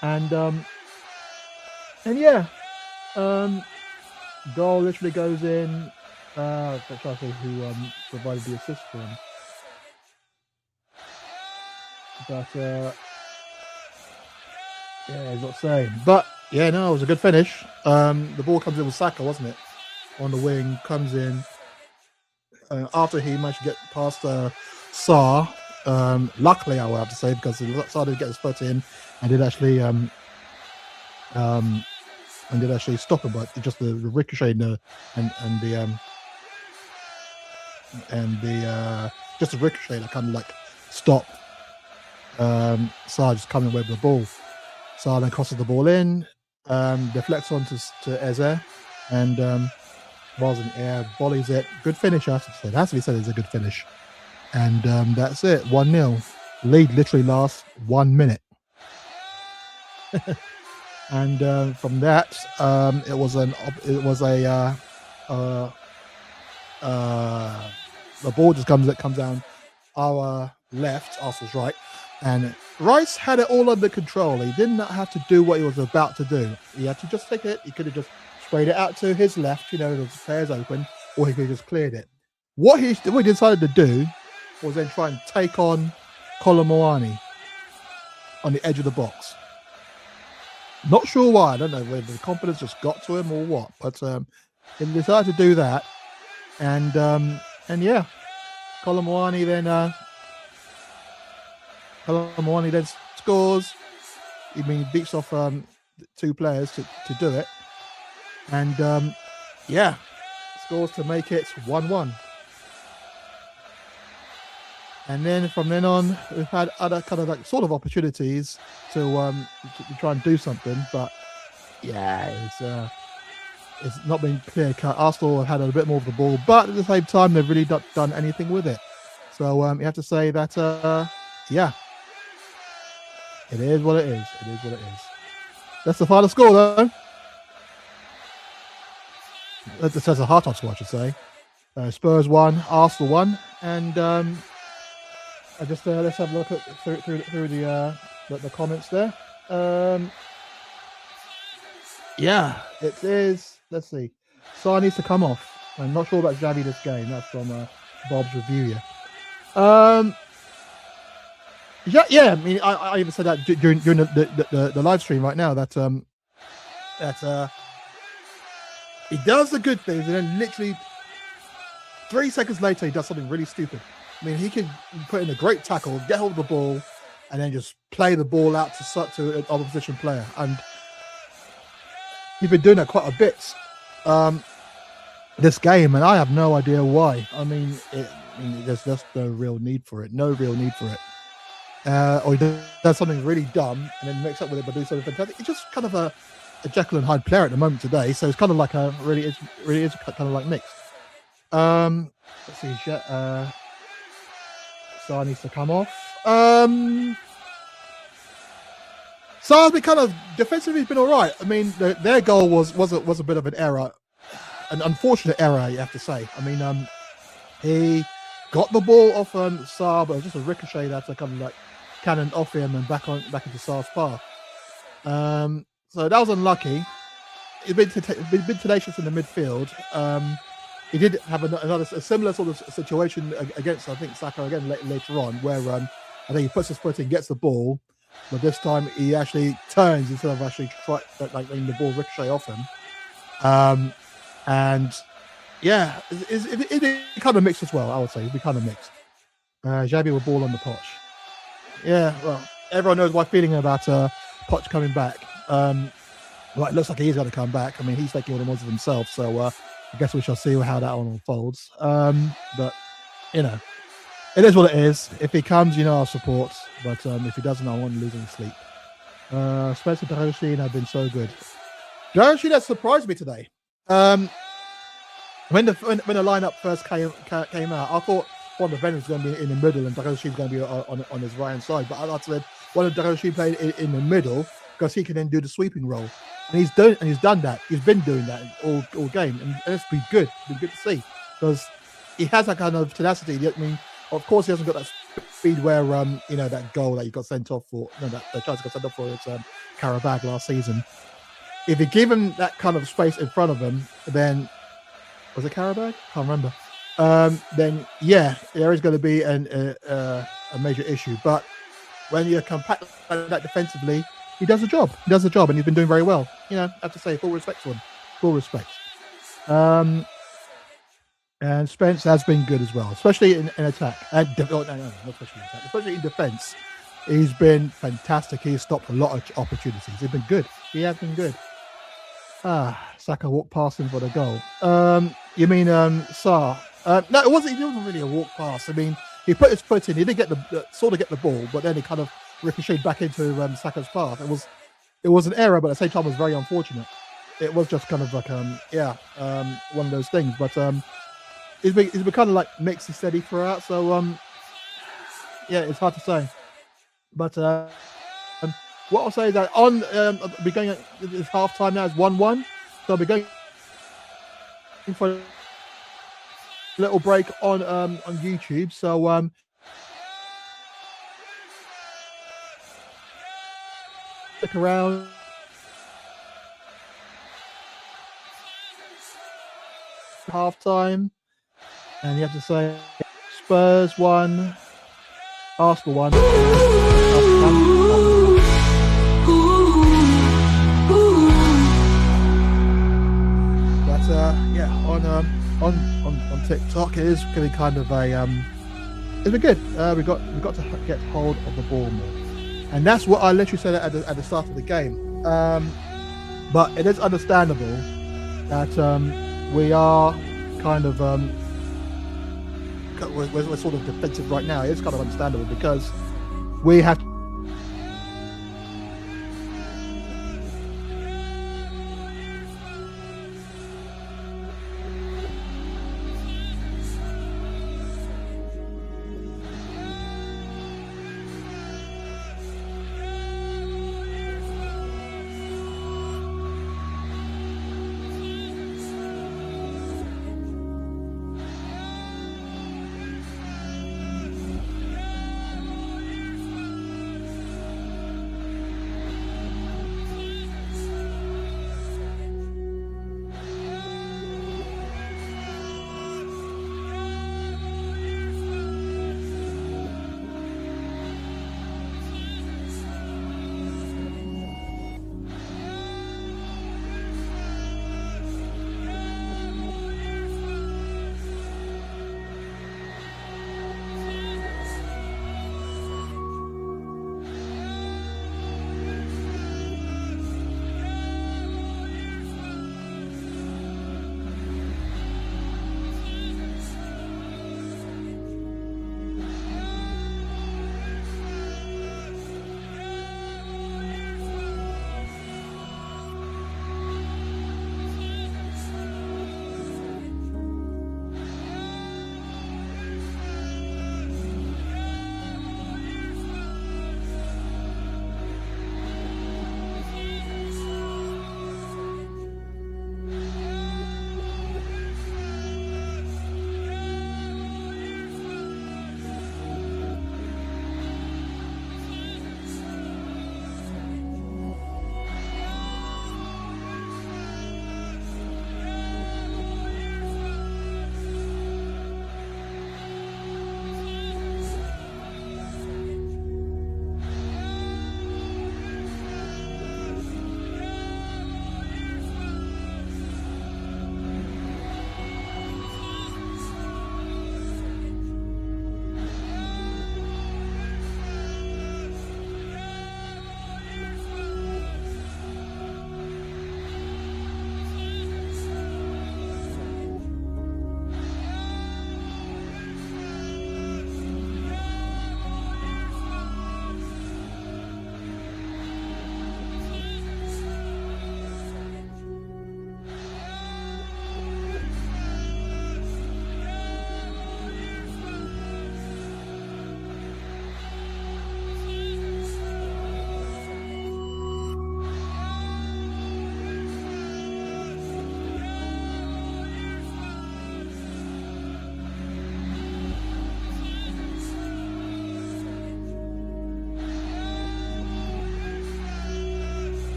And yeah, goal literally goes in. I'm trying to say who provided the assist for him, but yeah, he's not saying. But yeah, no, it was a good finish. The ball comes in with Saka, wasn't it? On the wing, comes in after he managed to get past Sarr. Luckily, I would have to say, because Sarr did get his foot in and did actually stop him, but just the ricochet and the just the ricochet that kind of like stop Sarr just coming away with the ball. Sarr then crosses the ball in, deflects on to Eze, and balls in the air, volleys it. Good finish, I have to say. It has to be said, it's a good finish. And that's it, 1-0. Lead literally lasts 1 minute. And from that, it was the ball just comes down our left, Arsenal's right, and Rice had it all under control. He did not have to do what he was about to do. He had to just take it. He could have just sprayed it out to his left, the players open, or he could have just cleared it. What he decided to do was then try and take on Colomboani on the edge of the box. Not sure why. I don't know whether the confidence just got to him or what, but he decided to do that, and yeah, Colomboani then scores. I mean, he beats off 2 players to do it, and yeah, scores to make it 1-1. And then from then on, we've had other kind of like sort of opportunities to try and do something, but yeah, it's not been clear cut. Arsenal had a bit more of the ball, but at the same time, they've really not done anything with it. So you have to say that yeah, it is what it is. It is what it is. That's the final score, though. That's a hard-top score, I should say. Spurs 1, Arsenal 1, and I just let's have a look at through the comments there. Yeah, it is. Let's see. Sarr needs to come off. I'm not sure about Xavi this game. That's from Bob's review. Yeah. I mean, I even said that during the live stream right now that he does the good things and then literally 3 seconds later he does something really stupid. I mean, he can put in a great tackle, get hold of the ball, and then just play the ball out to an opposition player. And he's been doing that quite a bit this game, and I have no idea why. I mean, there's just no real need for it. No real need for it. Or he does something really dumb and then makes up with it by doing something fantastic. It's just kind of a Jekyll and Hyde player at the moment today. So it's kind of like really is kind of like mixed. Let's see. Sarr needs to come off. Sa's been kind of defensively been all right. I mean, their goal was a bit of an error, an unfortunate error, you have to say. I mean, he got the ball off Sa, but it was just a ricochet that's kind of like cannoned off him and back into Sa's path. So that was unlucky. He's been tenacious in the midfield. He did have a similar sort of situation against, I think, Saka again later on, where I think he puts his foot in, gets the ball, but this time he actually turns instead of actually letting the ball ricochet off him. And yeah, it kind of mixed as well, I would say. It'd be kind of mixed. Xabi with ball on the Poch. Yeah, well, everyone knows my feeling about Poch coming back. Well, it looks like he's going to come back. I mean, he's taking all the ones of himself, so I guess we shall see how that one unfolds. But, you know, it is what it is. If he comes, I'll support. But if he doesn't, I won't lose any sleep. Spencer Daroshin have been so good. Daroshin has surprised me today. When the lineup first came out, I thought one of the Venom was going to be in the middle and Daroshin was going to be on his right hand side. But I said one of Daroshin played in the middle because he can then do the sweeping role. And he's done that. He's been doing that all game, and it's been good. It's been good to see because he has that kind of tenacity. I mean, of course, he hasn't got that speed where that goal that he got sent off for. No, that the chance got sent off for his Karabag last season. If you give him that kind of space in front of him, then was it Karabag? Can't remember. Then yeah, there is going to be a major issue. But when you're compact like that defensively, he does the job. And he's been doing very well. I have to say, full respect to him. Full respect. And Spence has been good as well, especially in attack. Not especially in attack. Especially in defence. He's been fantastic. He's stopped a lot of opportunities. He's been good. He has been good. Saka walked past him for the goal. You mean Sa? No, it wasn't really a walk pass. I mean, he put his foot in. He did get the ball, but then he kind of ricocheted back into Saka's path. It was an error, but at the same time, it was very unfortunate. It was just kind of like one of those things. But he's been kind of like mixed and steady throughout. So yeah, it's hard to say. But what I'll say is that I'll be going at this half time now is 1-1. So I'll be going for a little break on YouTube. So stick around. Half time, and you have to say Spurs 1, Arsenal 1. But yeah, on TikTok it is going to be kind of a it's been good. We got to get hold of the ball more, and that's what I literally said at the start of the game. But it is understandable that we are kind of we're sort of defensive right now. It's kind of understandable because we have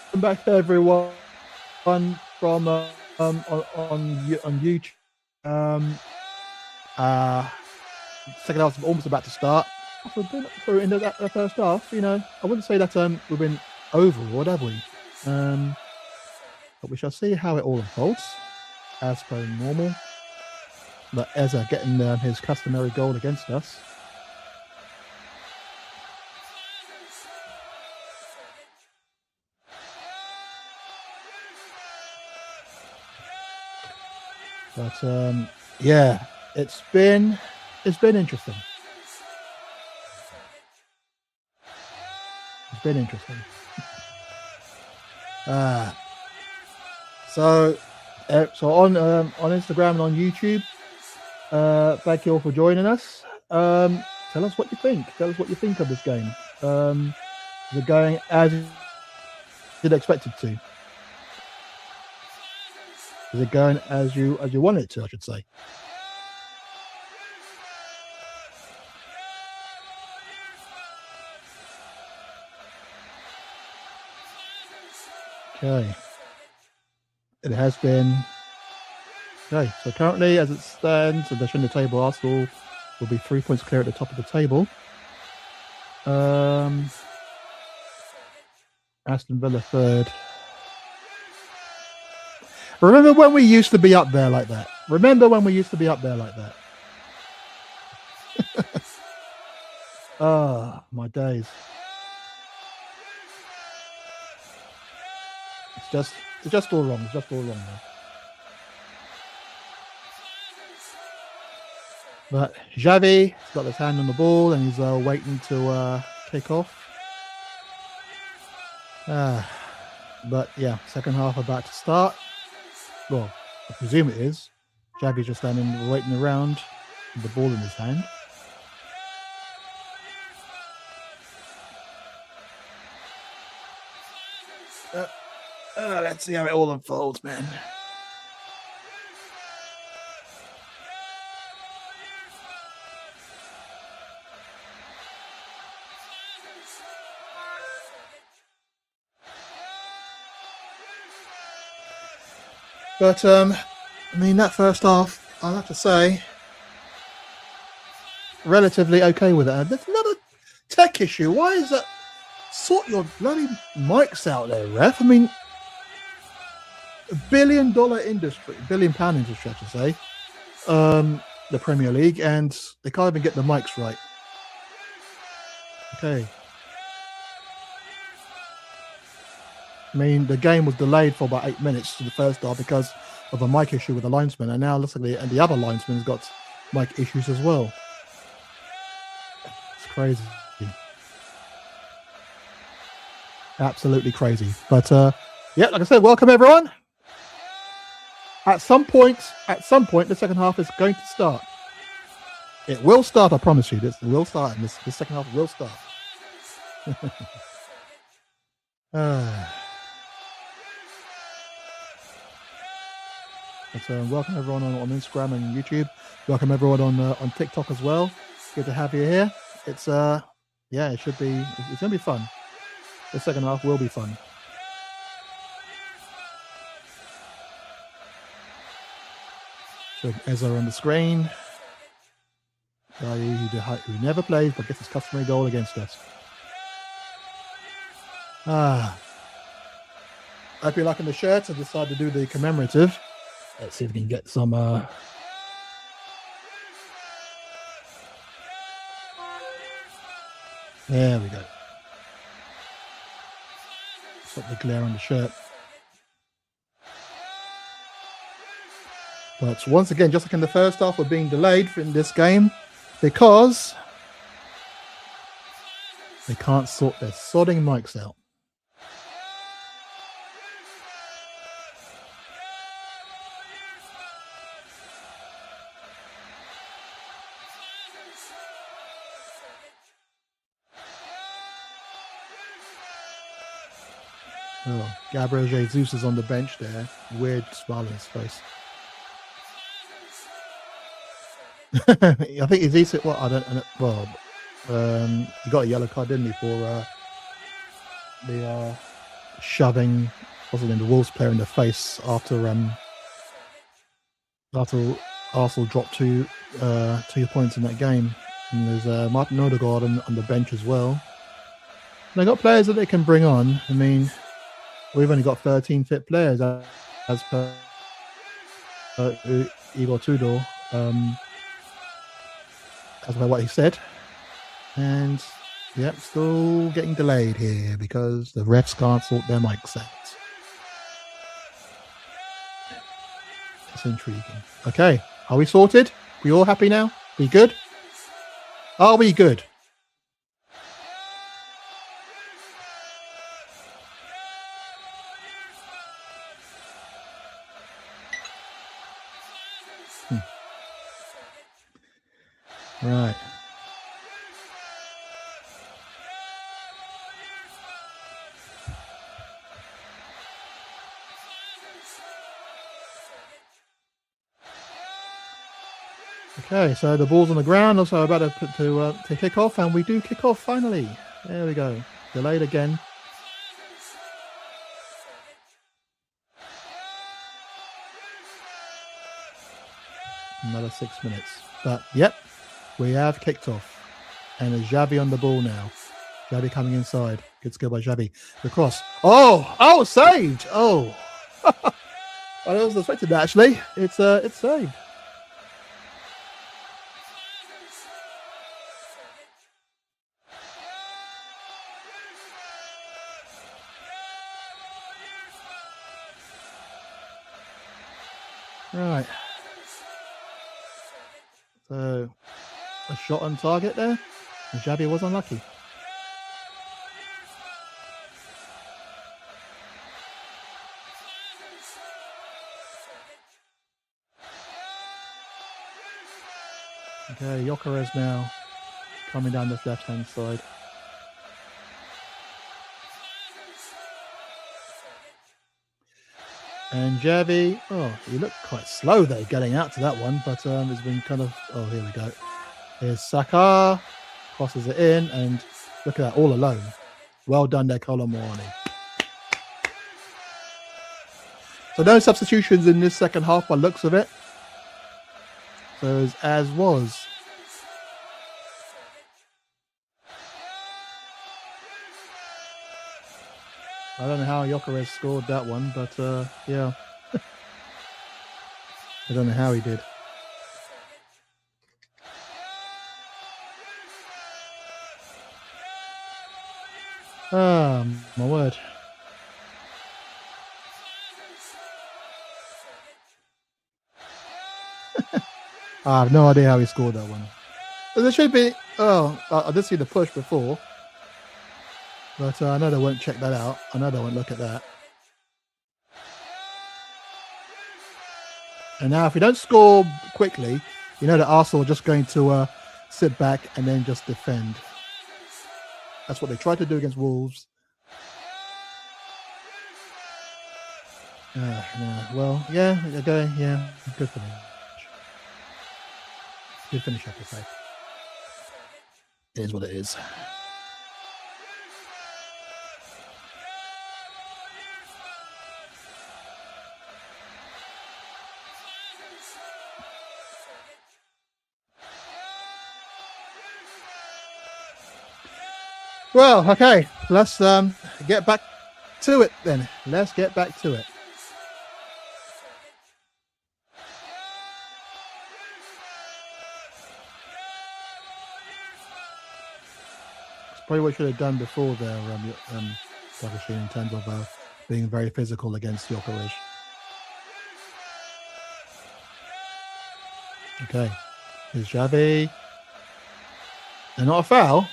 Welcome back to everyone from on YouTube. Second half's almost about to start. So in the first half, you know, I wouldn't say that we've been overawed, have we? But we shall see how it all unfolds, as per normal. But Eza getting his customary goal against us. But yeah, it's been interesting. It's been interesting. So on Instagram and on YouTube, thank you all for joining us. Tell us what you think. Tell us what you think of this game. Is it going as you'd expect it to? Is it going as you want it to, I should say? Okay. It has been. Okay, so currently, as it stands, and in the table, Arsenal will be 3 points clear at the top of the table. Aston Villa third. Remember when we used to be up there like that? Ah, my days. It's just all wrong. It's just all wrong now. But Xavi's got his hand on the ball and he's waiting to kick off. But yeah, second half about to start. Well, I presume it is. Xavi's just standing waiting around with the ball in his hand. Let's see how it all unfolds, man. But I mean, that first half, I'll have to say, relatively okay with it. That's another tech issue. Why is that? Sort your bloody mics out there, ref. I mean, $1 billion industry, £1 billion industry, I should say. The Premier League, and they can't even get the mics right. Okay. I mean, the game was delayed for about 8 minutes to the first half because of a mic issue with the linesman, and now looks like the other linesman's got mic issues as well. It's crazy. Absolutely crazy. But yeah, like I said, welcome everyone. At some point, the second half is going to start. It will start, I promise you. This will start. And this second half will start. So welcome everyone on Instagram and YouTube. Welcome everyone on TikTok as well. Good to have you here. It's yeah, it's gonna be fun. The second half will be fun. So Eza on the screen. Guy who never plays but gets his customary goal against us. Hope you're liking the shirts. I decided to do the commemorative. Let's see if we can get some there we go. Stop the glare on the shirt. But once again, just like in the first half, we're being delayed in this game because they can't sort their sodding mics out. Oh, Gabriel Jesus is on the bench there. Weird smile on his face. I think he's easy. Well, I don't. Well, he got a yellow card, didn't he, for the shoving, wasn't in the Wolves player in the face after Arsenal dropped two points in that game. And there's Martin Odegaard on the bench as well. They got players that they can bring on. I mean, we've only got 13 fit players as per Igor Tudor, as per what he said. And yep, still getting delayed here because the refs can't sort their mics out. It's intriguing. Okay, are we sorted? We all happy now? We good? Are we good? Right. Okay, so the ball's on the ground. Also about to kick off, and we do kick off finally. There we go. Delayed again. Another 6 minutes. But yep, we have kicked off. And it's Xavi on the ball now. Xavi coming inside. Good skill by Xavi. The cross. Oh, saved. Oh. I wasn't expecting that actually. It's saved. Right. So a shot on target there. And Xavi was unlucky. Okay, Gyökeres now coming down this left-hand side. And Xavi, he looked quite slow there getting out to that one, but it's been kind of, here we go. Here's Saka, crosses it in, and look at that, all alone. Well done there, Kolo Muani. So no substitutions in this second half by looks of it. So it's as was. I don't know how Gyökeres scored that one, but yeah. I don't know how he did. Ah, my word. I have no idea how he scored that one. There should be. I did see the push before, but I know they won't check that out. I know they won't look at that. And now, if we don't score quickly, you know that Arsenal are just going to sit back and then just defend. That's what they tried to do against Wolves. No. Well, yeah, okay, yeah, good finish. Good finish, I have to say. It is what it is. Well, okay, let's get back to it then. Let's get back to it. It's probably what we should have done before there, Takashine, in terms of being very physical against Gyökeres. Okay, here's Xavi. And not a foul.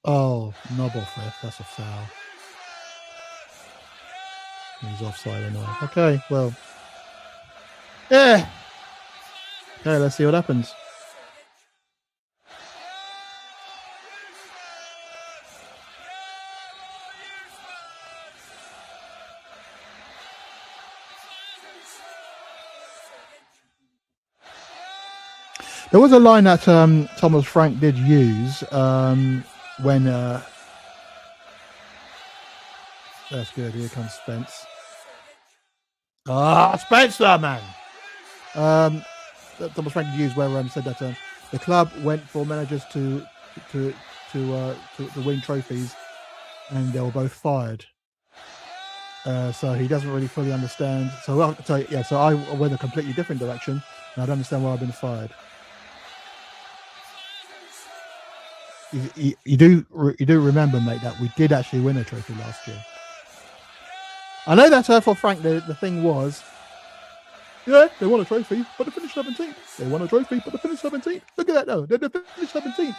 Oh, Noble Frith, that's a foul. He's offside anyway. Okay, well. Yeah. Okay, let's see what happens. There was a line that Thomas Frank did use when. That's good. Here comes Spence. Spencer, man. Thomas Frank did use where said that the club went for managers to win trophies, and they were both fired. So he doesn't really fully understand. So I went a completely different direction, and I don't understand why I've been fired. You do remember, mate, that we did actually win a trophy last year. I know that for Frank, the thing was, yeah, they won a trophy, but they finished 17th. They won a trophy, but they finished 17th. Look at that, though. They finished 17th.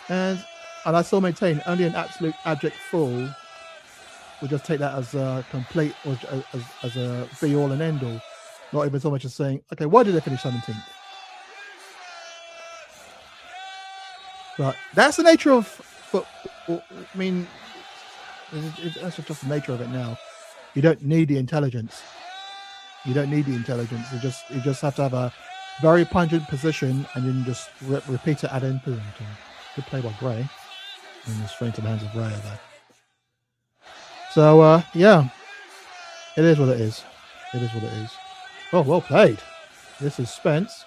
And I still maintain only an absolute abject fool would just take that as a complete, or as a be all and end all. Not even so much as saying, okay, why did they finish 17th? But that's the nature of football. I mean, that's just the nature of it now. You don't need the intelligence. You don't need the intelligence. You just have to have a very pungent position and then just repeat it ad infinitum. Good play by Gray. And just straight into the hands of Raya there. So yeah, it is what it is. It is what it is. Oh, well played. This is Spence.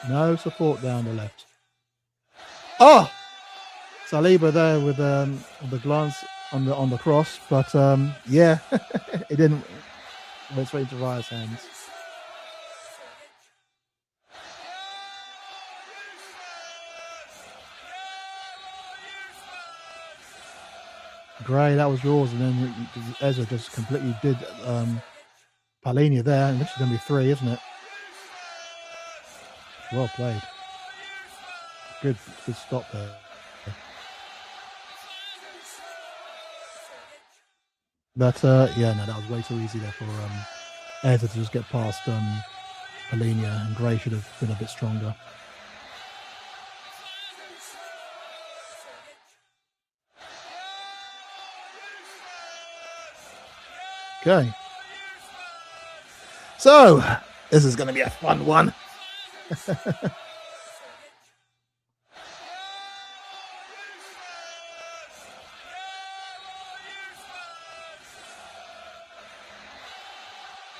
No support down the left. Oh, Saliba there with the glance on the cross, but yeah, it didn't. It went straight into Raya's hands. Gray, that was yours, and then Ezra just completely did Palhinha there, and this is going to be 3, isn't it? Well played. Good stop there. But yeah, no, that was way too easy there for Ezra to just get past Palhinha, and Gray should have been a bit stronger. Okay. So, this is going to be a fun one.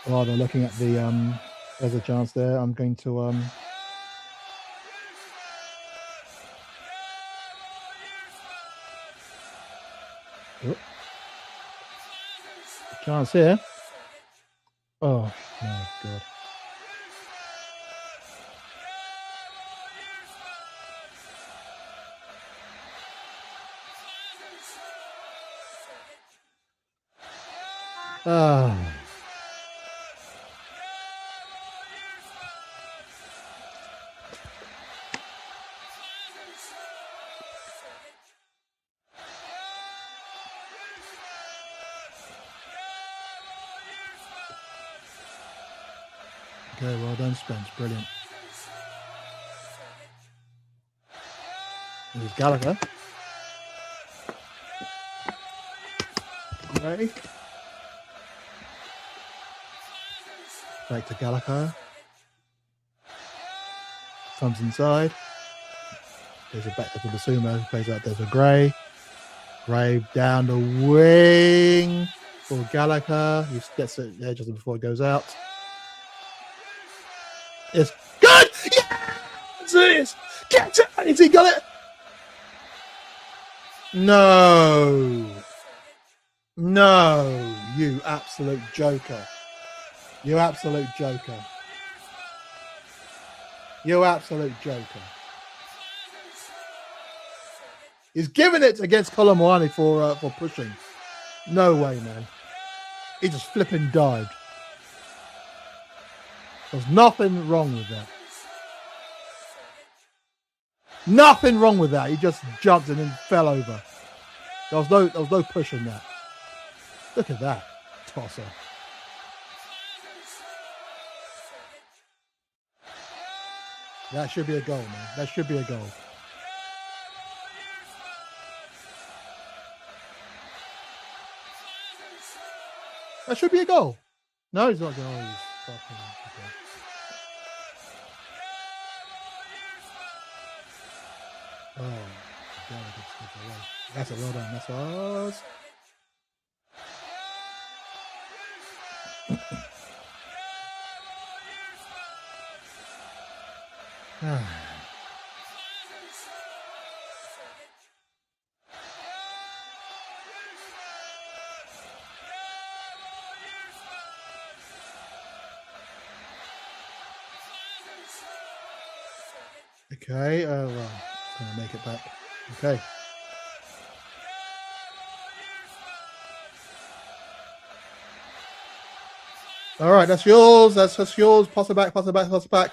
While they're looking at the, there's a chance there. I'm going to chance here. Oh my God. Oh. Okay, well done, Spence. Brilliant. There's Gallagher. Gray. Back to Gallagher. Comes inside. There's a back to Basuma. Plays out. There's a Gray. Gray down the wing for Gallagher. He gets it there just before it goes out. It's good! Yes! It is! Get it! Has he got it? No. No, you absolute joker. You absolute joker. You absolute joker. He's giving it against Colomwani for pushing. No way, man. He just flipping dived. There's nothing wrong with that. Nothing wrong with that. He just jumped and then fell over. There was no push in that. Look at that tosser. That should be a goal, man. That should be a goal. That should be a goal. No, he's not going. Oh, he's fucking okay. Oh, damn it, it's away. That's a well done. That's ours. Okay, well, it's going to make it back. Okay. All right, that's yours. That's yours. Pass it back, pass it back, pass it back.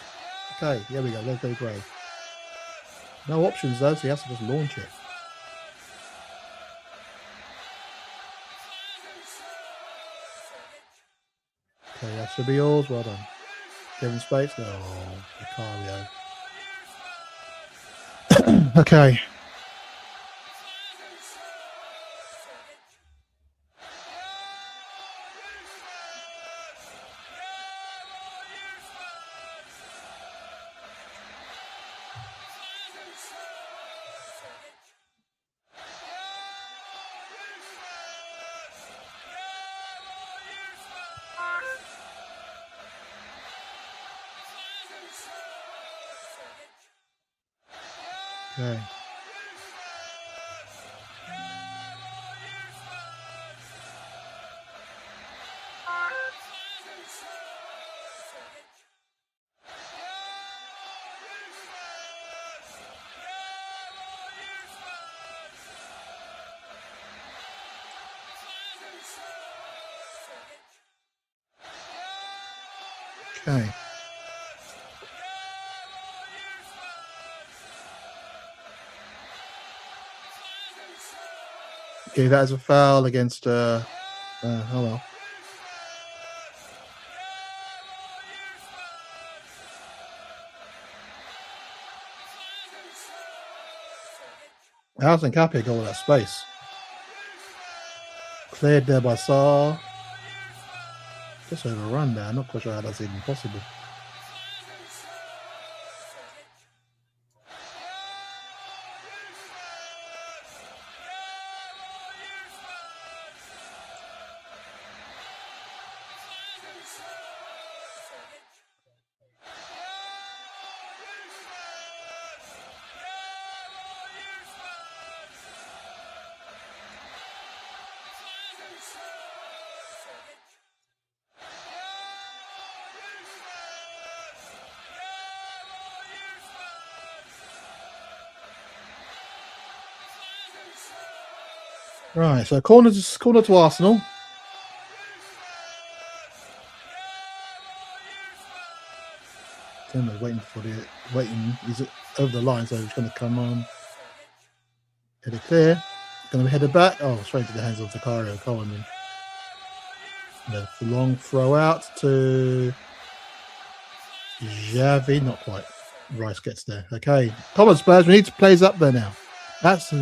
Okay, here we go. Let's go grey. No options though, so he has to just launch it. Okay, that should be yours. Well done. Give him space. No, Vicario. Okay. Okay. Okay. Okay, that is a foul against oh well. How can Capia go with that space? Cleared there by Saar. Just overrun there. I'm not quite sure how that's even possible. Right, so corner to Arsenal. Timber's waiting. He's over the line, so he's going to come on. Headed clear. Going to be headed back. Oh, straight to the hands of Vicario. Coleman. The long throw out to Xavi. Not quite. Rice gets there. Okay. Come on, Spurs. We need to plays up there now. That's.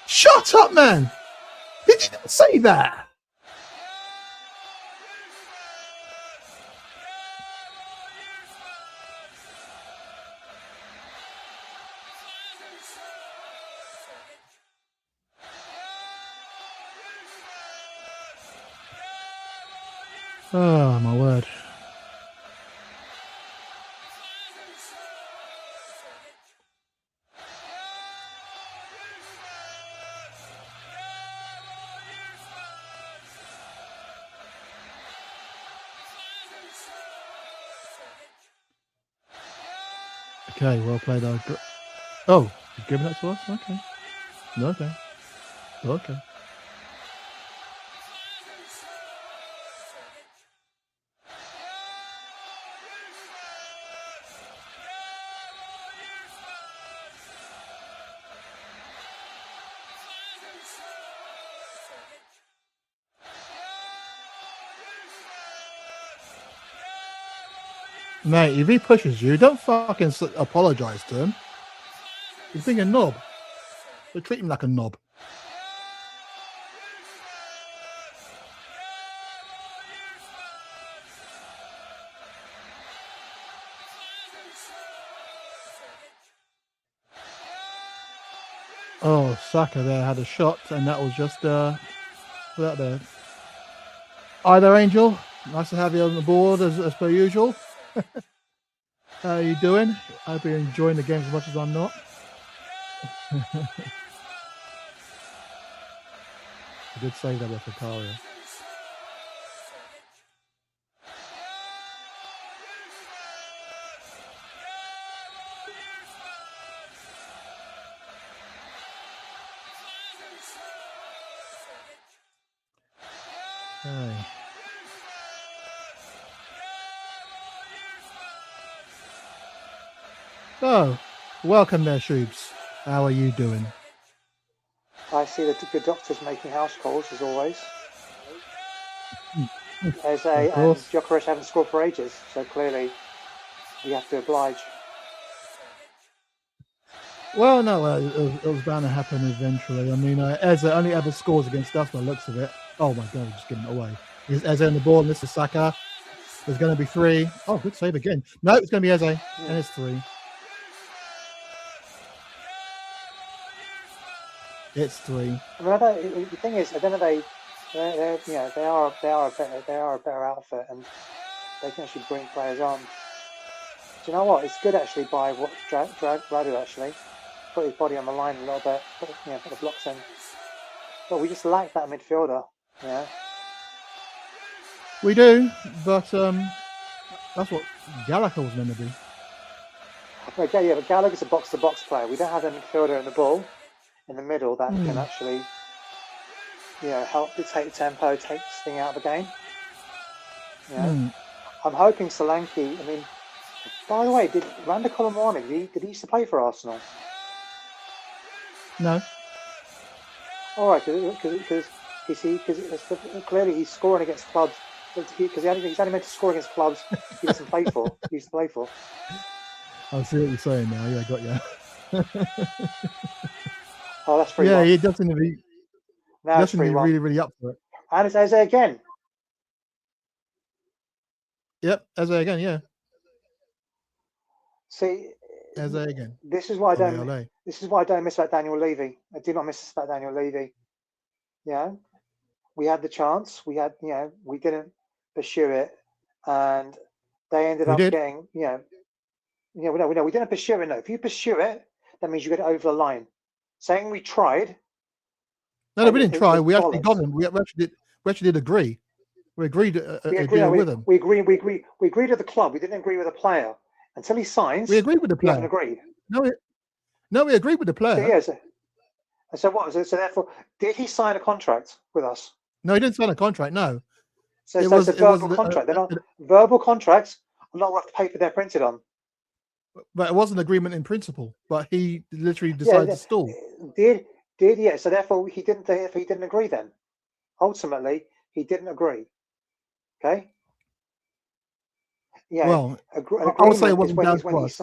Shut up, man. Did you not say that? Oh, my word. Okay, well played. Oh, he's giving that to us? Okay. Okay. Okay. Mate, if he pushes you, don't fucking apologise to him. He's being a knob. So treat him like a knob. Oh, Saka there had a shot, and that was just out there. Hi there, Angel. Nice to have you on the board as per usual. How are you doing? I hope you're enjoying the games as much as I'm not. A good save there by Fikaria. Okay. So, welcome there, Shoobs. How are you doing? I see the good doctors making house calls as always. Eze Of and course. Gyökeres haven't scored for ages, so clearly we have to oblige. Well, no, it was bound to happen eventually. I mean, Eze only ever scores against us by the looks of it. Oh my God, just giving it away. Here's Eze on the ball, and this is Saka. There's going to be 3. Oh, good save again. No, it's going to be Eze, and it's 3. It's 3. I mean, the thing is, I don't know they you know they are a better outfit, and they can actually bring players on. Do you know what? It's good actually by what Radu actually put his body on the line a little bit, put the blocks in. But we just lack that midfielder. We do, but that's what Gallagher was meant to be. Okay, yeah, but Gallagher's a box-to-box player. We don't have a midfielder in the ball in the middle that can actually, help dictate the tempo, take this thing out of the game. I'm hoping Solanke. I mean, by the way, did Randa Colomwani, did he used to play for Arsenal? No. All right, because clearly he's scoring against clubs because he's only meant to score against clubs he doesn't play for. He used to play for. I see what you're saying now. Yeah, I got you. Oh, that's 3-1. Yeah, he doesn't seem to be. Now it's 3-1. Really, really up for it. And it's Eze again. Yep, Eze again. Yeah. See, Eze again. This is why I don't. Ole. This is why I don't miss about Daniel Levy. I do not miss about Daniel Levy. Yeah, we had the chance. We didn't pursue it, and they ended up getting. We didn't pursue it. No, if you pursue it, that means you get it over the line. Saying we tried. No, we didn't try. We actually got him. We actually did agree. We agreed a deal with him. We agreed with the club. We didn't agree with the player until he signs. We agreed with the player. We haven't agreed. No, we agreed with the player. Yes. So what was it? So therefore, did he sign a contract with us? No, he didn't sign a contract. No. So it's a verbal contract. They're not verbal contracts are not worth the paper they're printed on. But it was an agreement in principle. But he literally decided to stall. Yeah. So therefore, he didn't agree. Then ultimately, he didn't agree. Okay. Yeah. Well, I would say it wasn't down to us.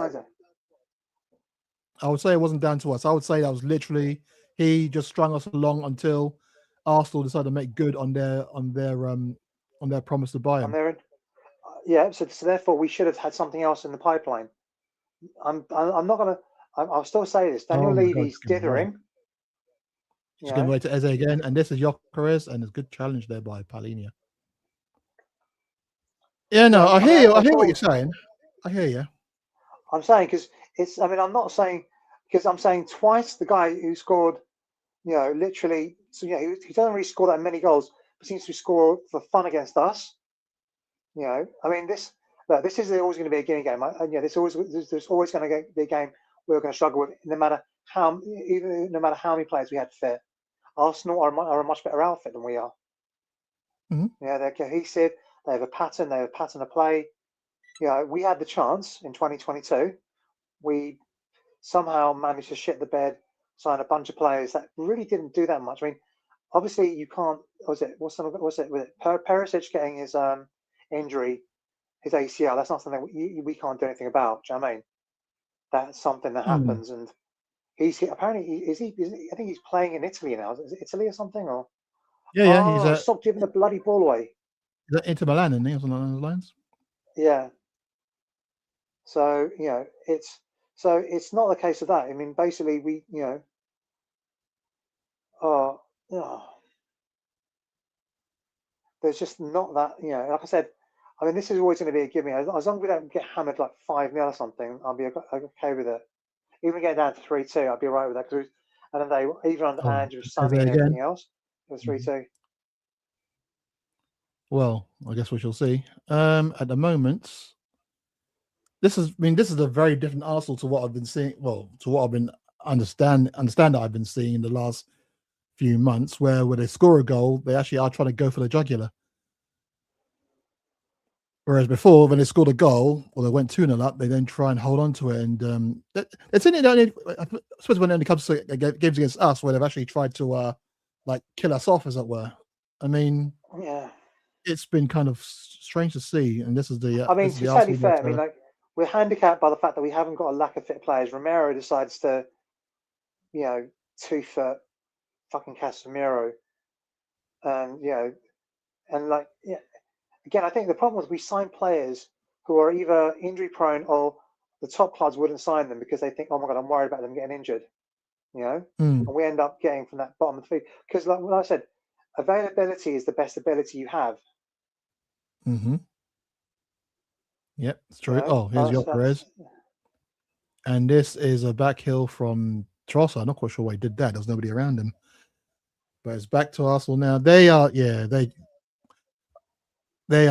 I would say it wasn't down to us. I would say that was literally he just strung us along until Arsenal decided to make good on their promise to buy him. Yeah. So therefore, we should have had something else in the pipeline. I'm not gonna. I'll still say this. Daniel Levy's dithering. Just giving way to Eze again, and this is Gyökeres, and there's a good challenge there by Palhinha. Yeah, no, I hear you. I hear what you're saying. I hear you. I'm saying because it's. I mean, I'm not saying because I'm saying twice the guy who scored, literally. So he doesn't really score that many goals, but seems to score for fun against us. I mean, this is always going to be a guinea game. There's always going to be a game we're going to struggle with, no matter how many players we had fit. Arsenal are a much better outfit than we are. Mm-hmm. Yeah, they're cohesive. They have a pattern. They have a pattern of play. We had the chance in 2022. We somehow managed to shit the bed, sign a bunch of players that really didn't do that much. I mean, obviously you can't. Was it Perisic getting his injury, his ACL? That's not something we can't do anything about. Do you know what I mean? That's something that happens, and he's apparently is he? I think he's playing in Italy now. Is it Italy or something? Or yeah. Stop giving the bloody ball away. Is that Inter Milan and things along those lines? Yeah. So it's not the case of that. I mean, basically we oh, oh, there's just not that, like I said, I mean, this is always going to be a gimme. As long as we don't get hammered like 5-0 or something, I'll be okay with it. Even getting down to 3-2, I'd be all right with that. Cause and then they, even under Oh, Andrew, is Sunny, it and again? everything else, it was 3-2. Well, I guess we shall see. At the moment, this is a very different Arsenal to what I've been seeing. Well, to what I've been understand that I've been seeing in the last few months, where when they score a goal, they actually are trying to go for the jugular. Whereas before, when they scored a goal or they went 2-0 up, they then try and hold on to it. And it's in it. I suppose when it comes to games against us, where they've actually tried to like kill us off, as it were. I mean, Yeah. it's been kind of strange to see. And this is I mean, this is to the be totally Arsenal fair, I that mean, like, we're handicapped by the fact that we haven't got a lack of fit players. Romero decides to, 2-foot fucking Casemiro. And, and like, yeah, again, I think the problem is we sign players who are either injury prone or the top clubs wouldn't sign them because they think, oh my God, I'm worried about them getting injured, and we end up getting from that bottom of the feed. Because, like I said, availability is the best ability you have. Mm-hmm. Yep, it's true. Oh, here's your Perez. And this is a back heel from Trossard. I'm not quite sure why he did that. There's nobody around him. But it's back to Arsenal now. They are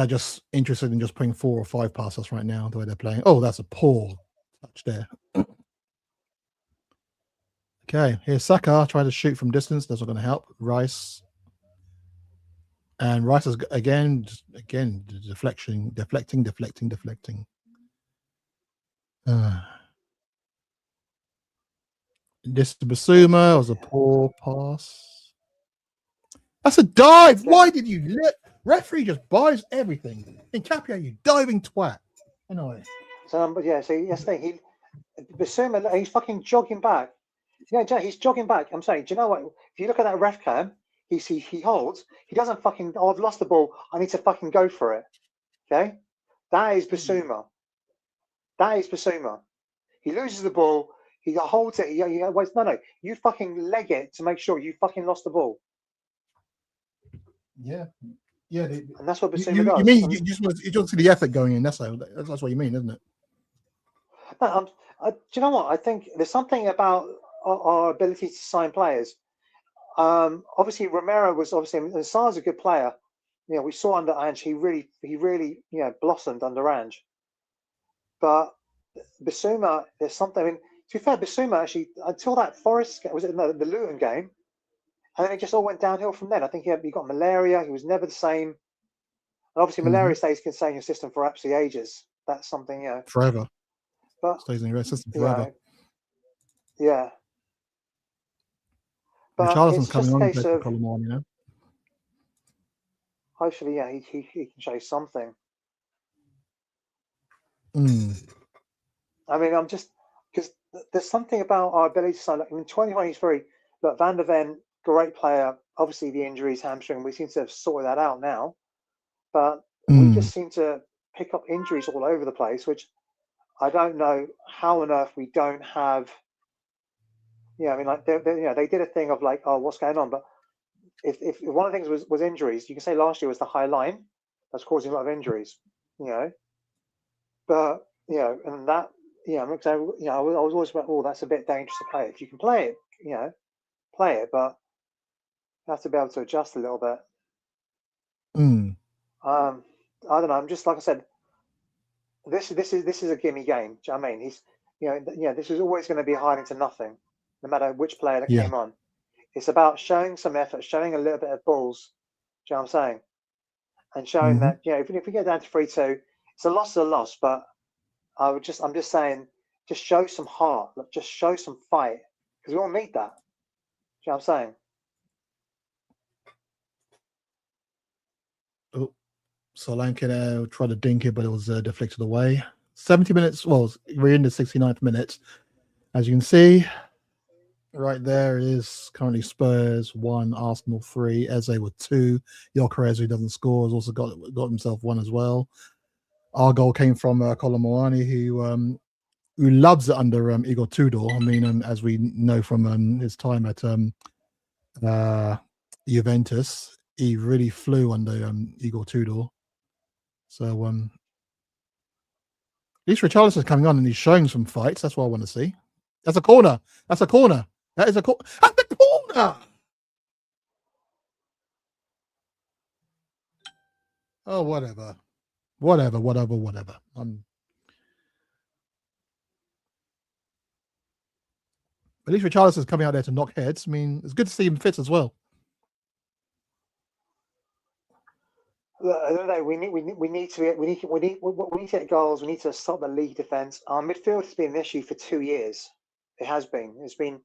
just interested in just putting 4 or 5 past us right now, the way they're playing. Oh, that's a poor touch there. Okay, here's Saka trying to shoot from distance. That's not going to help. Rice. And Rice is again deflecting. This to Basuma was a poor pass. That's a dive. Why did you let referee just buys everything? In Capia, you diving twat. Anyway. But yeah, so yesterday Basuma, he's fucking jogging back. Yeah, he's jogging back. I'm saying, do you know what? If you look at that ref cam, he holds. He doesn't fucking. Oh, I've lost the ball. I need to fucking go for it. Okay, that is Basuma. That is Basuma. He loses the ball. He holds it. Wait, no. You fucking leg it to make sure you fucking lost the ball. Yeah. And that's what Basuma does. You mean you just want to see the effort going in? That's what you mean, isn't it? No, do you know what? I think there's something about our ability to sign players. Obviously, Romero was and Sar's a good player. We saw under Ange, he really, blossomed under Ange. But Basuma, there's something. I mean, to be fair, Basuma actually until that Forest was it the Luton game, and then it just all went downhill from then. I think he got malaria. He was never the same. And obviously, malaria stays in your system for absolutely ages. That's something, forever. But stays in your system forever. Yeah. But Richarlison's it's coming just a on case of Colomani, hopefully, he can show something. I mean, I'm just because there's something about our ability to sign. Like, in 2023, look, Van der Ven, great player. Obviously, the injuries, hamstring, we seem to have sorted that out now. But we just seem to pick up injuries all over the place, which I don't know how on earth we don't have. I mean, like they did a thing of like, oh, what's going on? But if one of the things was injuries, you can say last year was the high line that's causing a lot of injuries. But and that I'm excited. I was always about, oh, that's a bit dangerous to play. If you can play it, play it, but you have to be able to adjust a little bit. I don't know. I'm just like I said. This is a gimme game. Do you know what I mean? This is always going to be hiding to nothing, no matter which player that came on. It's about showing some effort, showing a little bit of balls. Do you know what I'm saying? And showing that if we get down to 3-2, it's a loss, but I'm just saying, just show some heart, just show some fight, because we all need that. Do you know what I'm saying? Oh, Solanke tried to dink it, but it was deflected away. 70 minutes. Well, we're in the 69th minute. As you can see, right there is currently Spurs 1, Arsenal 3, Eze with 2. Gyökeres, who doesn't score, has also got himself 1 as well. Our goal came from Colomani, who loves it under Igor Tudor. I mean, as we know from his time at Juventus, he really flew under Igor Tudor. So at least Richarlison's coming on and he's showing some fights. That's what I want to see. That's a corner. That's a corner. That is a corner. At the corner. Oh, whatever. At least Richarlison's coming out there to knock heads. I mean, it's good to see him fit as well. I don't know. We need to get goals. We need to stop the league defense. Our midfield has been an issue for 2 years. It has been. It's been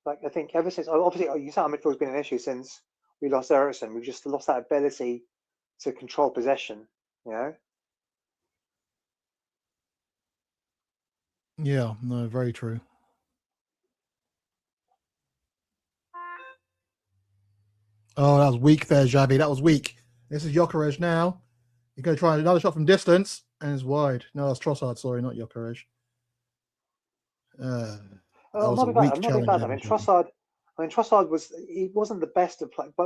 like I think ever since. Obviously, you said our midfield has been an issue since we lost Ericsson. We've just lost that ability to control possession. You know. Yeah. No. Very true. Oh, that was weak there, Xavi. That was weak. This is Gyökeres now. He's going to try another shot from distance, and it's wide. No, that's Trossard. Sorry, not Gyökeres. That was a weak challenge. I mean, Trossard wasn't the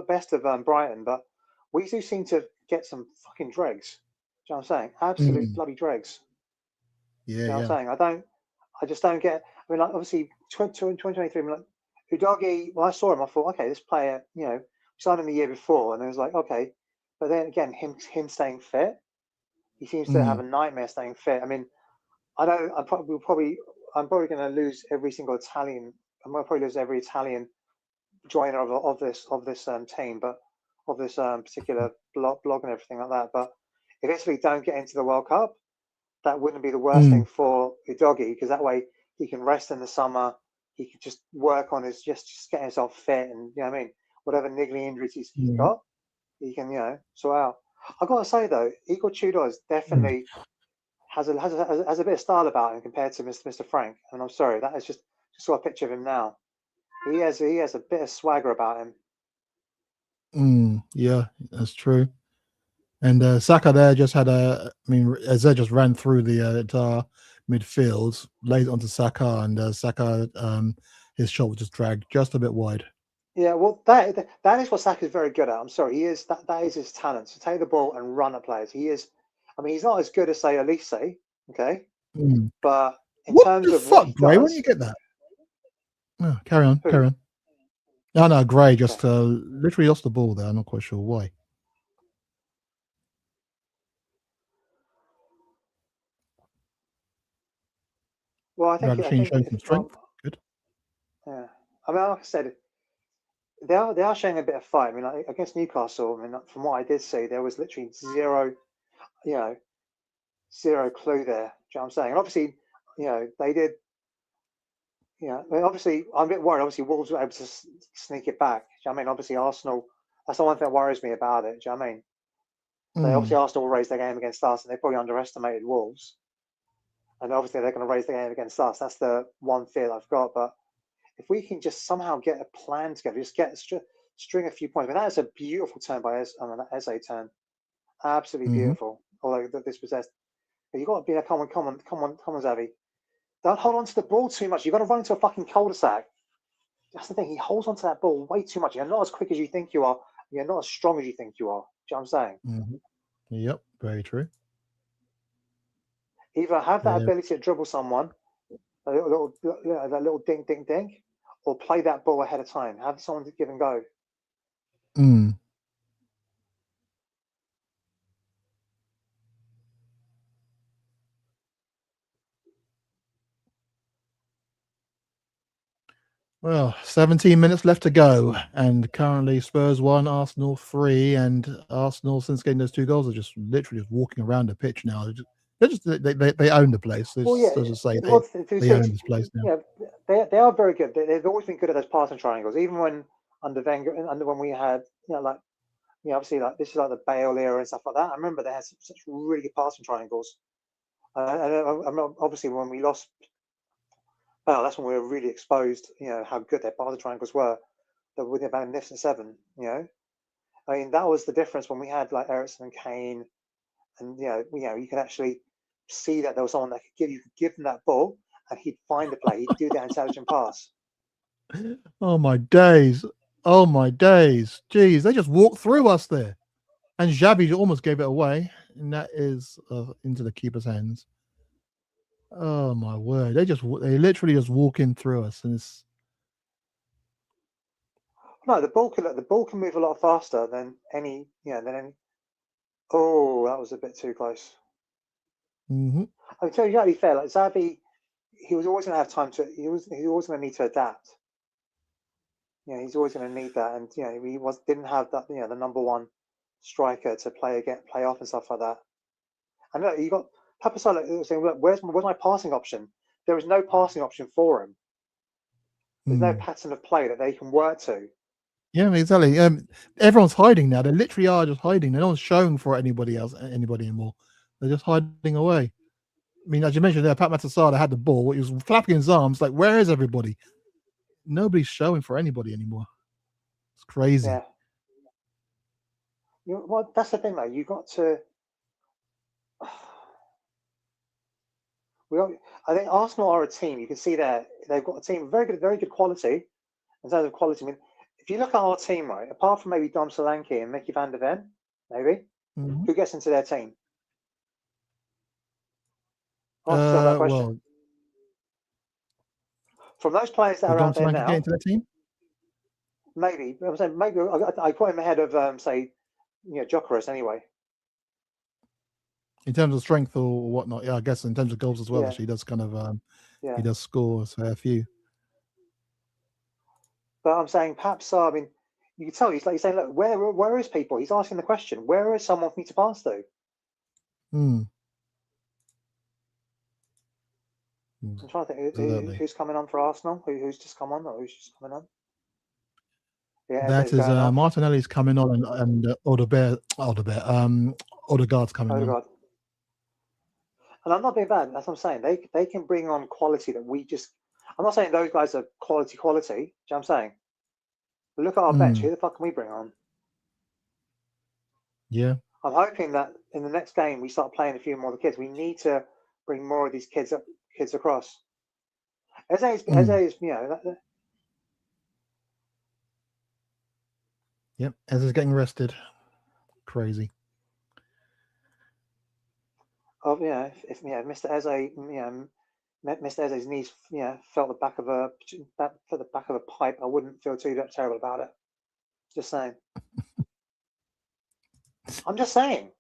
best of Brighton, but we do seem to get some fucking dregs. Do you know what I'm saying? Absolute bloody dregs. Yeah, you know what I'm saying? I just don't get. I mean, like obviously, 2023. I mean, like Udogie. When I saw him, I thought, okay, this player, you know, signed him the year before, and it was like, okay, but then again, him staying fit, he seems to have a nightmare staying fit. I mean, I'm probably going to lose every single Italian. I'm going to probably lose every Italian joiner of this team, but of this particular blog and everything like that. But if Italy don't get into the World Cup, that wouldn't be the worst thing for Udogie, because that way he can rest in the summer. He could just work on his just getting himself fit, and you know what I mean, whatever niggly injuries he's got, he can sort out. I've got to say though, Igor Tudor is definitely has a bit of style about him compared to Mr. Frank. And I'm sorry, that is just saw a picture of him now. He has a bit of swagger about him. Yeah, that's true. And Saka there just had Eze just ran through the entire midfield, laid onto Saka, and Saka, his shot was just dragged just a bit wide. Yeah, well, that is what Saka is very good at. I'm sorry, he is that is his talent, to take the ball and run at players. He is. I mean, he's not as good as say Elise, okay, but in terms of what he Gray, does, when you get that? Oh, carry on. No, Gray just literally lost the ball there. I'm not quite sure why. Well, I think showing some strength. Good. Yeah, I mean, like I said, they are showing a bit of fight. I mean, like, against Newcastle, I mean, from what I did see, there was literally zero clue there. Do you know what I'm saying? And obviously, they did. I mean, obviously, I'm a bit worried. Obviously, Wolves were able to sneak it back. Do you know what I mean? Obviously, Arsenal. That's the one thing that worries me about it. Do you know what I mean? Obviously, Arsenal will raise their game against us, and they probably underestimated Wolves. And obviously, they're going to raise the game against us. That's the one fear I've got. But if we can just somehow get a plan together, just get string a few points. I mean, that is a beautiful turn by that Eze turn. Absolutely beautiful. Although this possessed. You've got to be come on, Xavi. Don't hold on to the ball too much. You've got to run into a fucking cul-de-sac. That's the thing. He holds onto that ball way too much. You're not as quick as you think you are. You're not as strong as you think you are. Do you know what I'm saying? Yep, very true. Either have that ability to dribble someone, that little dink, dink, dink, or play that ball ahead of time. Have someone to give and go. Well, 17 minutes left to go, and currently Spurs 1, Arsenal 3, and Arsenal, since getting those 2 goals, are just literally just walking around the pitch now. They own the place. They own this place now. Yeah, they are very good. They've always been good at those passing triangles, even when under Wenger, when we had obviously like this is like the Bale era and stuff like that. I remember they had such really good passing triangles. And obviously when we lost. Well, that's when we were really exposed, how good their passing triangles were. With the magnificent seven, I mean, that was the difference when we had like Ericsson and Kane, and you can actually see that there was someone that could give them that ball, and he'd find the play, he'd do that intelligent pass. Oh my days! Oh my days. Jeez, they just walked through us there. And Xabi almost gave it away. And that is into the keeper's hands. Oh my word. They literally just walk in through us. And it's No, the ball can move a lot faster than any. Oh, that was a bit too close. mm-hmm. I mean, to be totally fair, like Xavi, he was always going to have time to. He was always going to need to adapt. He's always going to need that, and he didn't have that. The number one striker to play off and stuff like that. And look, you got Papasala saying, "Look, where's my passing option?" There is no passing option for him. There's no pattern of play that they can work to. Yeah, exactly. Everyone's hiding now. They literally are just hiding. No one's showing for anybody anymore. They're just hiding away. I mean, as you mentioned there, Pat Matasada had the ball. He was flapping his arms like, where is everybody? Nobody's showing for anybody anymore. It's crazy. Yeah. Well, that's the thing, though. You got to. I think Arsenal are a team. You can see there they've got a team very good quality in terms of quality. I mean, if you look at our team, right, apart from maybe Dom Solanke and Mickey van der Ven, maybe, who gets into their team? Ask yourself that question. Well, From those players that are Dom out there Solanke now, get into that team? maybe. I'm saying maybe I put him ahead of say, Gyökeres anyway. In terms of strength or whatnot, yeah, I guess in terms of goals as well. Yeah. Actually, he does kind of he does score a fair few. But I'm saying perhaps I mean, you can tell he's saying, look, where is people? He's asking the question, where is someone for me to pass to? I'm trying to think who's coming on for Arsenal. Who's just come on, or who's just coming on? Yeah, that is Martinelli's coming on, and Odegaard's coming on. And I'm not being bad. That's what I'm saying. They can bring on quality that we just. I'm not saying those guys are quality. Do you know what I'm saying? But look at our bench. Who the fuck can we bring on? Yeah. I'm hoping that in the next game we start playing a few more of the kids. We need to bring more of these kids across. Eze is Yep, Eze's getting rested. Crazy. Oh yeah, if Mr. Eze, Mr. Eze's knees, felt the back of a pipe, I wouldn't feel too terrible about it. Just saying. I'm just saying.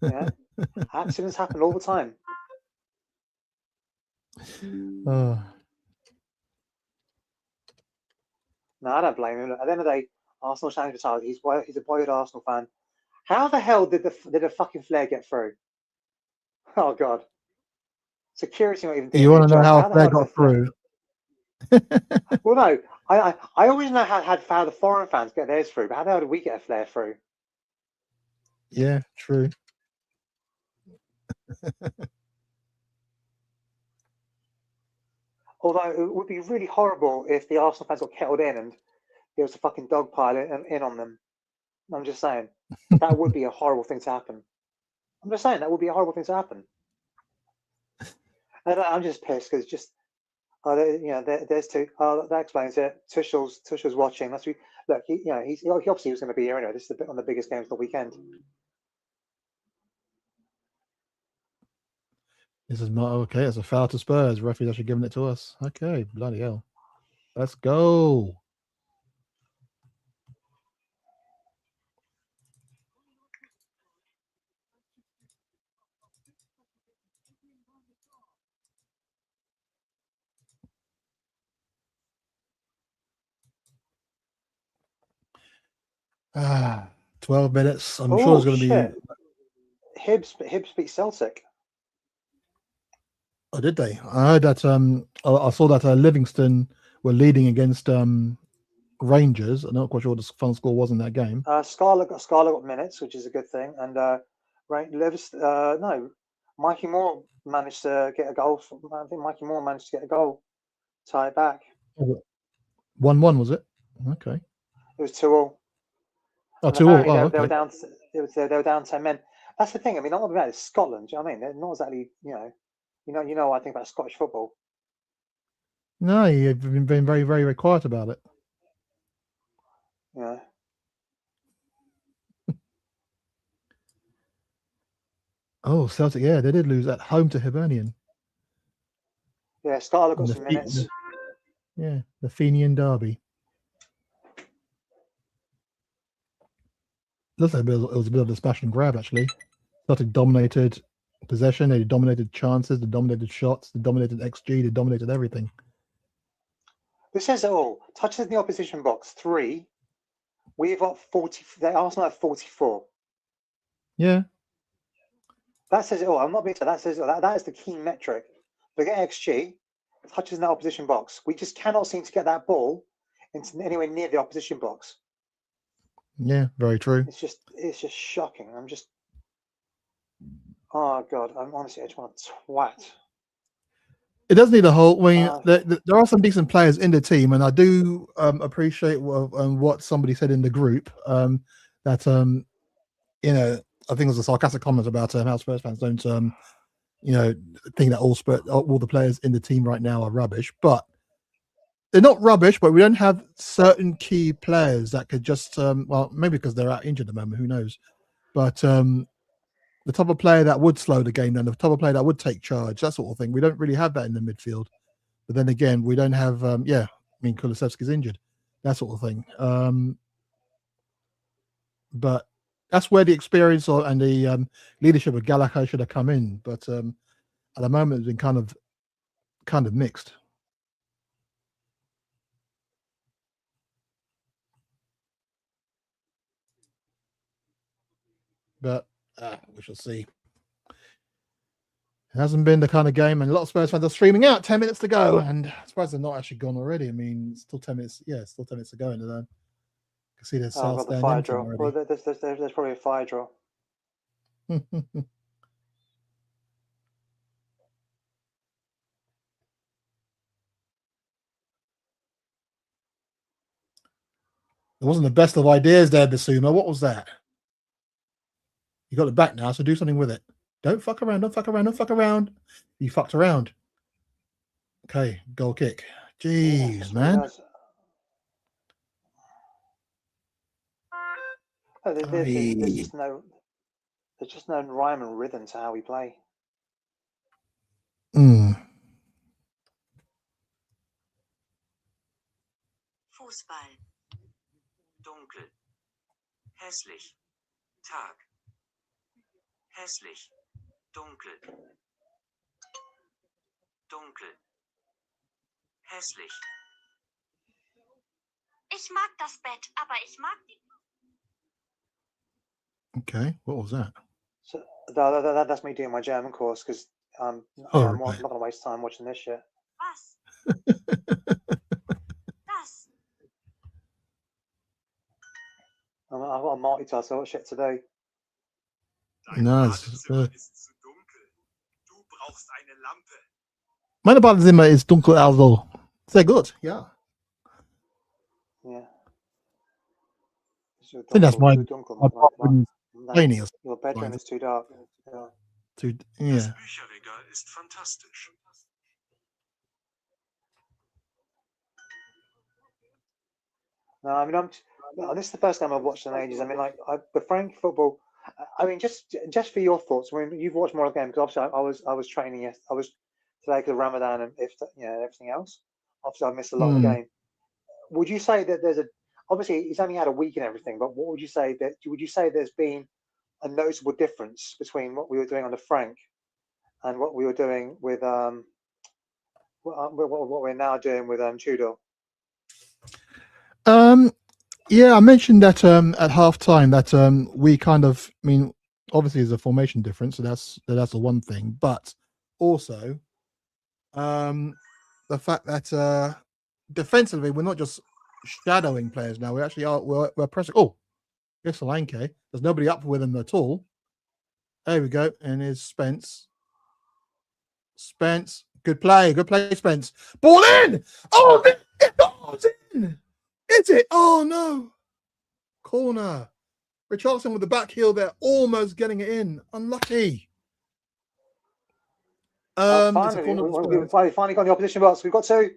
Yeah, accidents happen all the time. No, I don't blame him. At the end of the day, Arsenal challenge retired. He's a boyhood Arsenal fan. How the hell did the fucking flare get through? Oh god, security not even doing You want to know job. how the flare hell got through? Well, no, I always know how the foreign fans get theirs through, but how the hell did we get a flare through? Yeah, true. Although it would be really horrible if the Arsenal fans got kettled in and there was a fucking dog pile in on them. I'm just saying that would be a horrible thing to happen. I'm just saying that would be a horrible thing to happen. And I'm just pissed because there's two. That explains it. Tuchel's watching. Look. He obviously was going to be here anyway. This is one of the biggest games of the weekend. This is not okay. It's a foul to Spurs. Referee's actually giving it to us. Okay, bloody hell. Let's go. Ah, 12 minutes. I'm sure it's going to be. Hibs beat Celtic. Oh, did they? I heard that. I saw that Livingston were leading against Rangers. I'm not quite sure what the final score was in that game. Scarlett got minutes, which is a good thing. And Mikey Moore managed to get a goal. I think Mikey Moore managed to get a goal, tie it back. 1-1 was it? Okay. It was 2-2. Oh, 2-2. Oh, okay. They were down. They were down 10 men. That's the thing. I mean, not about it's Scotland. Do you know what I mean? They're not exactly. You know what I think about Scottish football. No, you've been very, very, very quiet about it. Oh, Celtic, yeah, they did lose at home to Hibernian. Yeah, Starler got In some minutes. the Fenian derby. Looks like it was a bit of a smash and grab, actually. Celtic dominated possession, they dominated chances, they dominated shots, they dominated XG, they dominated everything. This says it all. Touches in the opposition box, 3. We've got 40. Arsenal have 44. Yeah. That says it all. I'm not being that says that is the key metric. Look at XG, touches in the opposition box. We just cannot seem to get that ball into anywhere near the opposition box. Yeah, very true. It's just shocking. Oh God, I'm honestly, I just want to twat. It does need a whole. I mean, there are some decent players in the team, and I do appreciate what somebody said in the group. That you know, I think it was a sarcastic comment about how Spurs fans don't you know, think that all the players in the team right now are rubbish, but they're not rubbish. But we don't have certain key players that could just well, maybe because they're out injured at the moment, who knows? But the type of player that would slow the game down, the type of player that would take charge, that sort of thing. We don't really have that in the midfield. But then again, we don't have I mean, Kulusevski's injured, that sort of thing. But that's where the experience and the leadership of Gallagher should have come in. But at the moment, it's been kind of mixed. But we shall see. It hasn't been the kind of game, and a lot of Spurs fans are streaming out. 10 minutes to go, and I suppose they're not actually gone already. I mean, still 10 minutes. Yeah, still 10 minutes to go, and you can see there's I've got the fire drill. Well, there's probably a fire drill. It wasn't the best of ideas there, Basuma. What was that? You got it back now, so do something with it. Don't fuck around. Don't fuck around. Don't fuck around. You fucked around. Okay, goal kick. Jeez, man. Oh, there's just no rhyme and rhythm to how we play. Fußball. Dunkel. Hässlich. Tag. Hässlich. Dunkel. Dunkel. Hässlich. Ich mag das Bett, aber ich mag die. Okay, what was that? So that's me doing my German course because I'm not going to waste time watching this shit. Was? Das. I've got a multitask. What shit to do? No, meine Badezimmer ist dunkel, also sehr gut. Yeah. Yeah. I think that's my your bedroom is too dark. Yeah. Das Bücherregal ist fantastisch. No, I mean, this is the first time I've watched in ages. I mean, like the Frank football. I mean, just for your thoughts. I mean, you've watched more of the game because obviously I was training yesterday. I was today because of Ramadan and everything else. Obviously, I missed a lot of the game. Would you say that there's obviously he's only had a week and everything, but what would you say there's been a noticeable difference between what we were doing on the Frank and what we were doing with what we're now doing with Tudor? Yeah, I mentioned that at halftime that we kind of, I mean, obviously there's a formation difference, so that's the one thing, but also the fact that defensively we're not just shadowing players now. We actually are. We're pressing. Oh, here's Solanke. There's nobody up with him at all. There we go. And here's Spence. Spence, good play, Spence. Ball in. Oh, it goes in. Is it? Oh no. Corner. Richarlison with the back heel there, almost getting it in. Unlucky. Finally got the opposition box. We've got two.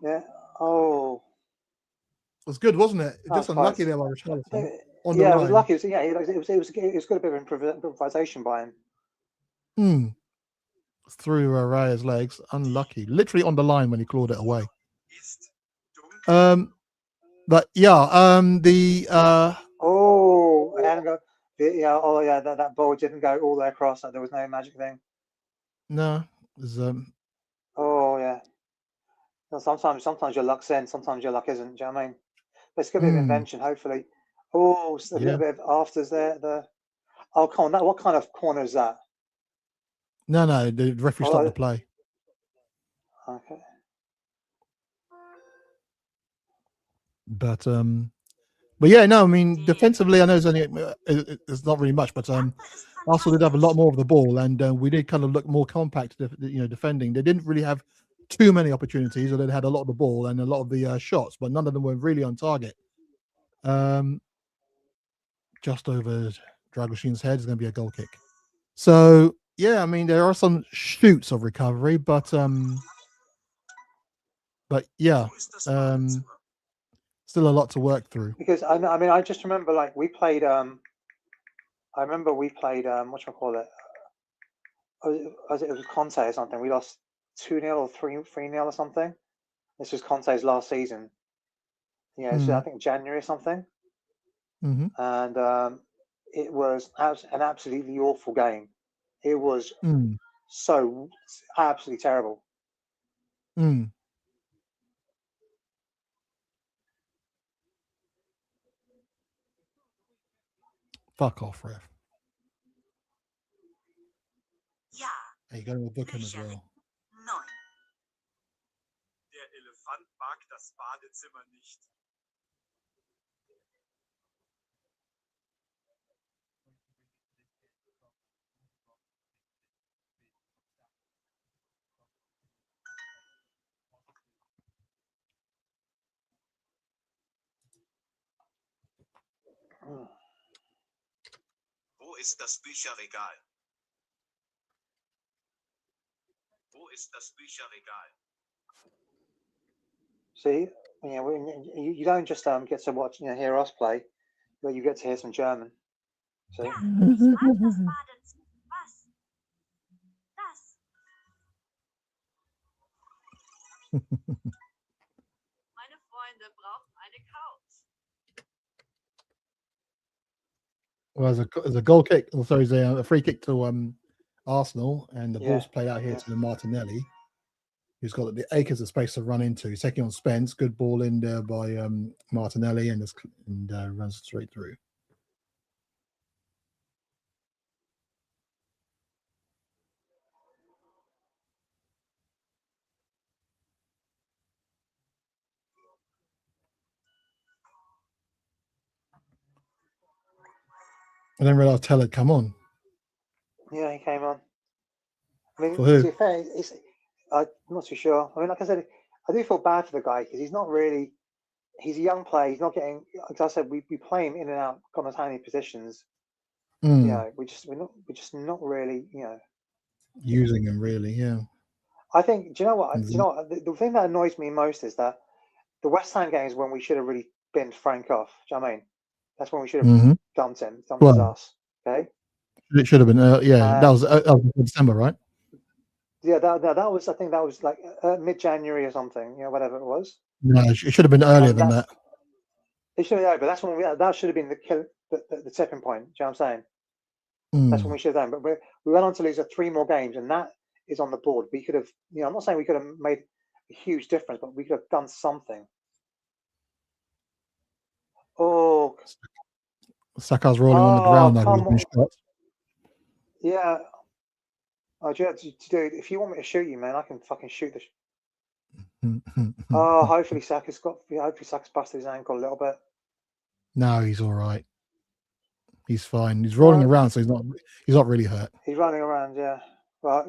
Yeah. Oh. It was good, wasn't it? Just unlucky there by Richarlison. Yeah, it was lucky. It was good a bit of improvisation by him. Through Raya's legs. Unlucky. Literally on the line when he clawed it away. Ist dunkel. But yeah, the Oh, it hadn't got. Yeah. Oh, yeah. That ball didn't go all the way across. Like, there was no magic thing. no, it was, Oh, yeah. No, sometimes your luck's in, sometimes your luck isn't. Do you know what I mean? There's a bit of invention, hopefully. Oh, a yeah. little bit of afters there. Oh, come on. What kind of corner is that? No, the referee stopped the play. Okay. But yeah, no, I mean defensively, I know it's only it's not really much, but Arsenal did have a lot more of the ball, and we did kind of look more compact, defending. They didn't really have too many opportunities, or they had a lot of the ball and a lot of the shots, but none of them were really on target. Just over Dragoshin's head is going to be a goal kick. So yeah, I mean there are some shoots of recovery, but yeah, Wo ist das Badezimmer? still a lot to work through. Because I mean, I just remember like we played. I remember we played. Whatchamacallit? It was Conte or something. We lost 2-0 or 3-0 or something. This was Conte's last season. Yeah, so I think January or something. And it was an absolutely awful game. It was so absolutely terrible. Fuck off, ref. Ja, You got to book him as well. 9. Der Elefant mag das Badezimmer nicht. Wo ist das Bücherregal? Wo ist das Bücherregal? See, you don't just get to watch, hear us play, but you get to hear some German. See? Ja, ich mag das Badezimmer. Was? Das. Meine Freunde brauchen eine Couch. Well, there's a goal kick. Oh, sorry, there's a free kick to Arsenal, and the ball's played out here to the Martinelli, who's got the acres of space to run into. He's taking on Spence. Good ball in there by Martinelli, and runs straight through. I didn't realize Tell had come on. Yeah, he came on. I mean, For who? to be fair, I'm not too sure. I mean, like I said, I do feel bad for the guy because he's not really. He's a young player. He's not getting. Like I said, we play him in and out, God knows how many positions. We're just not really. Using him really, yeah. I think. Do you know what? The thing that annoys me most is that the West Ham game is when we should have really binned Frank off. Do you know what I mean? That's when we should have dumped him, his ass. Okay. It should have been. That was December, right? Yeah, that was. I think that was like mid-January or something. Whatever it was. No, it should have been earlier than that. It should have been, but that's when that should have been the tipping point. Do you know what I'm saying? That's when we should have done. But we went on to lose 3 more games, and that is on the board. We could have. I'm not saying we could have made a huge difference, but we could have done something. Oh, Saka's rolling on the ground now. Come on. Yeah. Oh, dude, if you want me to shoot you, man, I can fucking shoot the. Hopefully Saka's busted his ankle a little bit. No, he's all right. He's fine. He's rolling around, so he's not really hurt. He's running around, yeah. Well,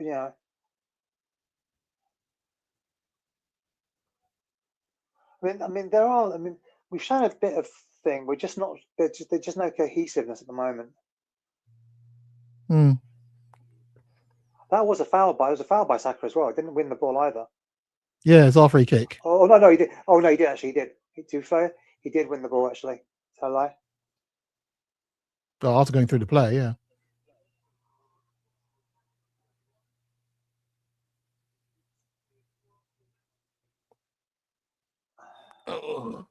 I mean, we've shown a bit of thing. We're just not. There's just no cohesiveness at the moment. That was a foul by. It was a foul by Saka as well. He didn't win the ball either. Yeah, it's our free kick. Oh no, he did. Oh no, he did actually. He did. To be fair, he did win the ball actually. Is that a lie? Oh, after going through the play, yeah. Look,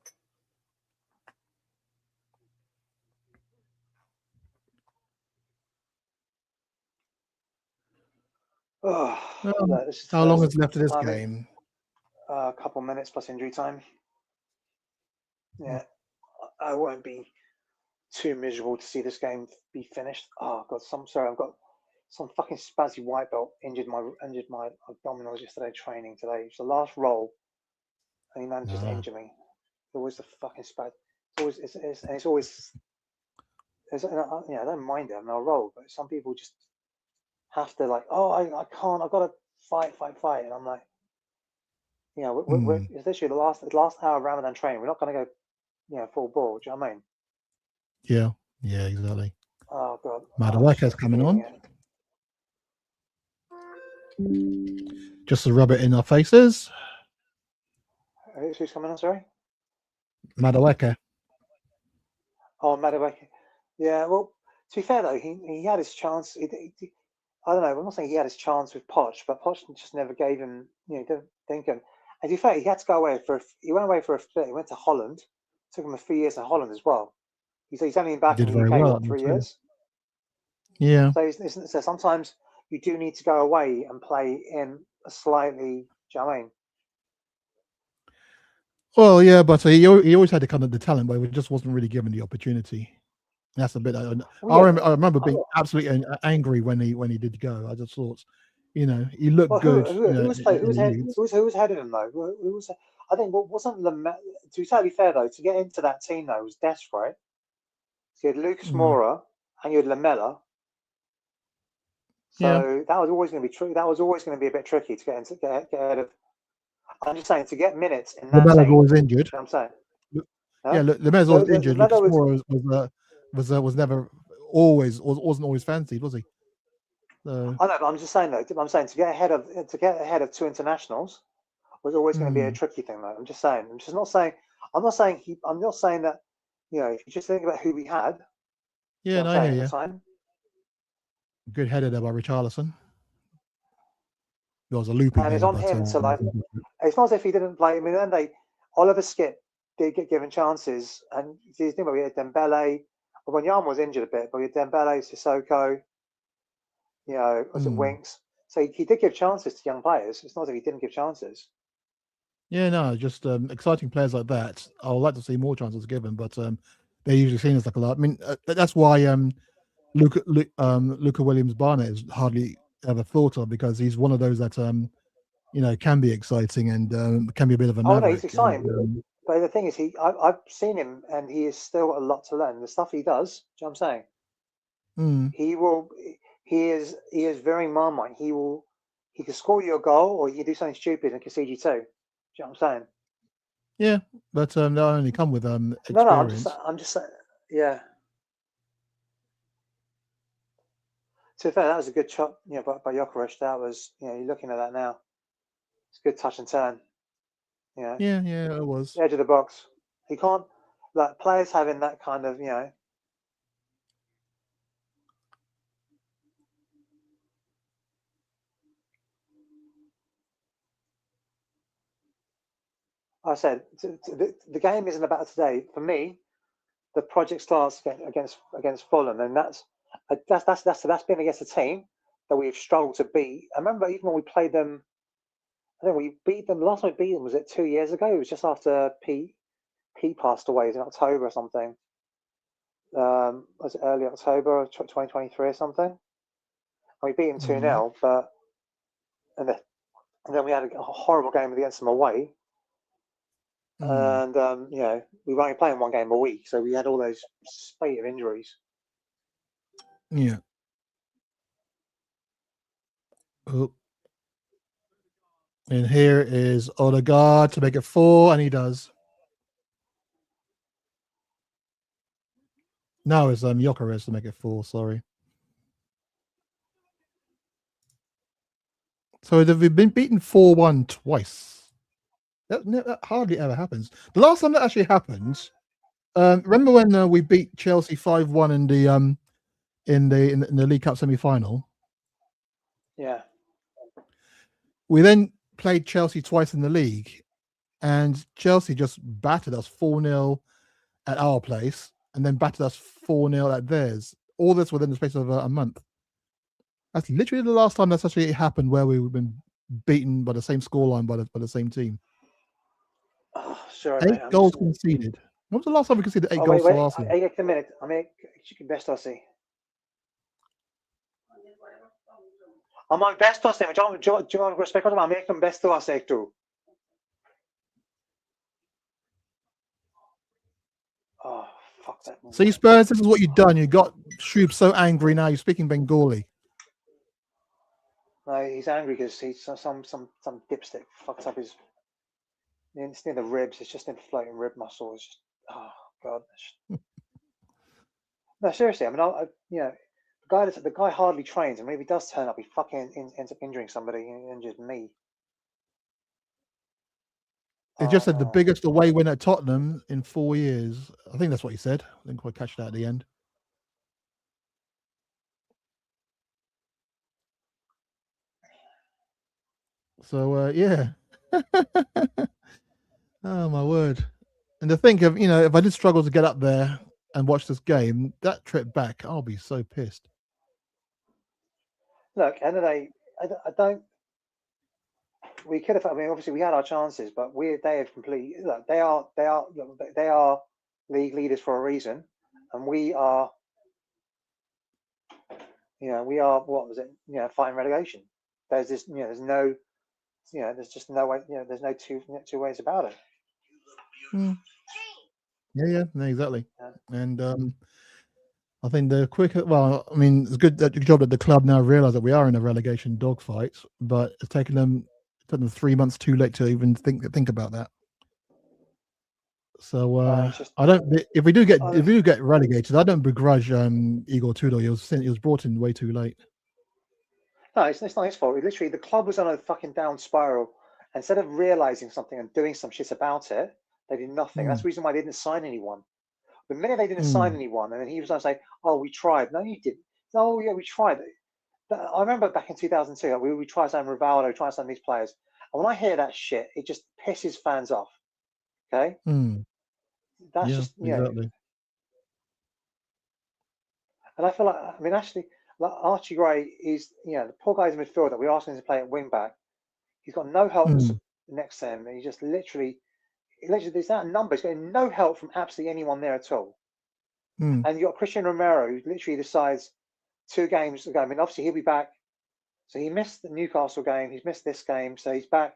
this is the How long first is left of this time game? a couple minutes plus injury time. Yeah, I won't be too miserable to see this game be finished. Oh God, I've got some fucking spazzy white belt injured my abdominals yesterday training today. It's the last roll, and he managed to injure me. It's always the fucking spaz. It's always I don't mind it. I mean, I'll roll, but some people just have to like, oh, I can't. I've got to fight, and I'm like, it's literally the last hour of Ramadan training. We're not going to go, full ball. Do you know what I mean? Yeah, exactly. Oh God, Madueka's coming on. Just to rub it in our faces. Who's coming on? Sorry. Madueka. Oh, Madueka. Yeah. Well, to be fair though, he had his chance. I don't know. I'm not saying he had his chance with Poch, but Poch just never gave him. Didn't think him. And to be fair, he had to go away he went away for a bit. He went to Holland. It took him a few years in Holland as well. He's only been back in the UK what, 3 years. Yeah. So sometimes you do need to go away and play in a slightly. Do you know what I mean? Well, yeah, but he always had the kind of the talent, but he just wasn't really given the opportunity. That's a bit. I remember being absolutely angry when he did go. I just thought, he looked good. Who was head of him though? Who was? I think wasn't Lamella. To be totally fair though, to get into that team though was desperate. So you had Lucas Moura and you had Lamella. So that was always going to be true. That was always going to be a bit tricky to get ahead of. I'm just saying to get minutes in that Lamella's team. always injured. You know what I'm saying. Yeah, Lamella's always injured. Lucas Moura was never wasn't always fancied, was he? So. I know, but I'm just saying though. I'm saying to get ahead of two internationals was always going to be a tricky thing though. I'm just saying. I'm not saying that. If you just think about who we had. Yeah, no, I hear you. Good header there by Richarlison. There was a looping. And it's on him to like. It's not as if he didn't play. I mean, then Oliver Skip did get given chances, and you think about we had Dembele. Well, Wanyama was injured a bit, but we had Dembele, Sissoko. Was it Winks? So he did give chances to young players. It's not as if he didn't give chances. Yeah, no, just exciting players like that. I would like to see more chances given, but they're usually seen as like a lot. I mean, that's why Luca Williams-Barnett is hardly ever thought of, because he's one of those that can be exciting and can be a bit of a maverick. Oh no, he's exciting. But the thing is, I've seen him, and he is still a lot to learn. The stuff he does, do you know what I'm saying? He is very Marmite. He can score you a goal, or he can do something stupid and concede you two. Do you know what I'm saying? Yeah, but they only come with experience. No, I'm just saying. Yeah. To be fair, that was a good shot, by Jokeres. That was, you're looking at that now. It's a good touch and turn. Yeah, it was. The edge of the box. He can't, like, players having that kind of, I said the game isn't about today. For me, the project starts against Fulham, and that's been against a team that we've struggled to beat. I remember even when we played them. I think we beat them. Last time we beat them was it 2 years ago? It was just after Pete passed away. In October or something. Was it early October 2023 or something? And we beat them 2-0, but and then we had a horrible game against them away. And we were only playing one game a week, so we had all those spate of injuries. Yeah. Oh. And here is Odegaard to make it 4, and he does. No, it's Jokeres to make it 4. Sorry. So they've been beaten 4-1 twice. That hardly ever happens. The last time that actually happened, remember when we beat Chelsea 5-1 in the League Cup semi-final? Yeah. We then played Chelsea twice in the league, and Chelsea just battered us 4-0 at our place, and then battered us 4-0 at theirs. All this within the space of a month. That's literally the last time that's actually happened where we've been beaten by the same scoreline by the same team. Oh, sorry, 8 mate. I'm goals just... conceded. When was the last time we conceded 8 Oh, goals wait. to Arsenal? Egy minute. Csak beszélni. Amang beszélni, John, respect, I'm beszélni too. Oh, fuck that. See, Spurs, this is what you've done. You got Shub so angry now. You're speaking Bengali. No, he's angry because he's some dipstick fucked up his. It's near the ribs. It's just in floating rib muscle. It's just, oh god. No, seriously. I mean, the guy hardly trains, and when he does turn up, he fucking ends up injuring somebody and injures me. It just said the biggest away win at Tottenham in 4 years. I think that's what he said. I didn't quite catch that at the end. So yeah. Oh my word. And to think of, if I did struggle to get up there and watch this game, that trip back, I'll be so pissed. Look, end of the day, I don't. We could have. I mean, obviously, we had our chances, but they have completely. Look, they are league leaders for a reason, and we are. We are, what was it? Fighting relegation. There's this. There's no. There's just no way. There's no two ways about it. Yeah, no, exactly. Yeah. And I think the quicker. Well, I mean, it's good job that the club now realise that we are in a relegation dogfight, but it's taken them 3 months too late to even think about that. So I don't. If we do get relegated, I don't begrudge Igor Tudor. He was brought in way too late. No, it's not his fault. Literally, the club was on a fucking down spiral. Instead of realizing something and doing some shit about it, they did nothing. That's the reason why they didn't sign anyone. The minute they didn't sign anyone, and then he was going to say, "Oh, we tried." No, you didn't. No, yeah, we tried. I remember back in 2002, we tried signing Rivaldo, tried signing these players, and when I hear that shit, it just pisses fans off. Okay, that's just exactly. And I feel like, I mean, actually, like Archie Gray is, the poor guy's in midfield that we're asking him to play at wing back. He's got no help next to him. And he just literally, there's that number. He's getting no help from absolutely anyone there at all. And you've got Christian Romero, who literally decides 2 games ago. I mean, obviously, he'll be back. So he missed the Newcastle game. He's missed this game. So he's back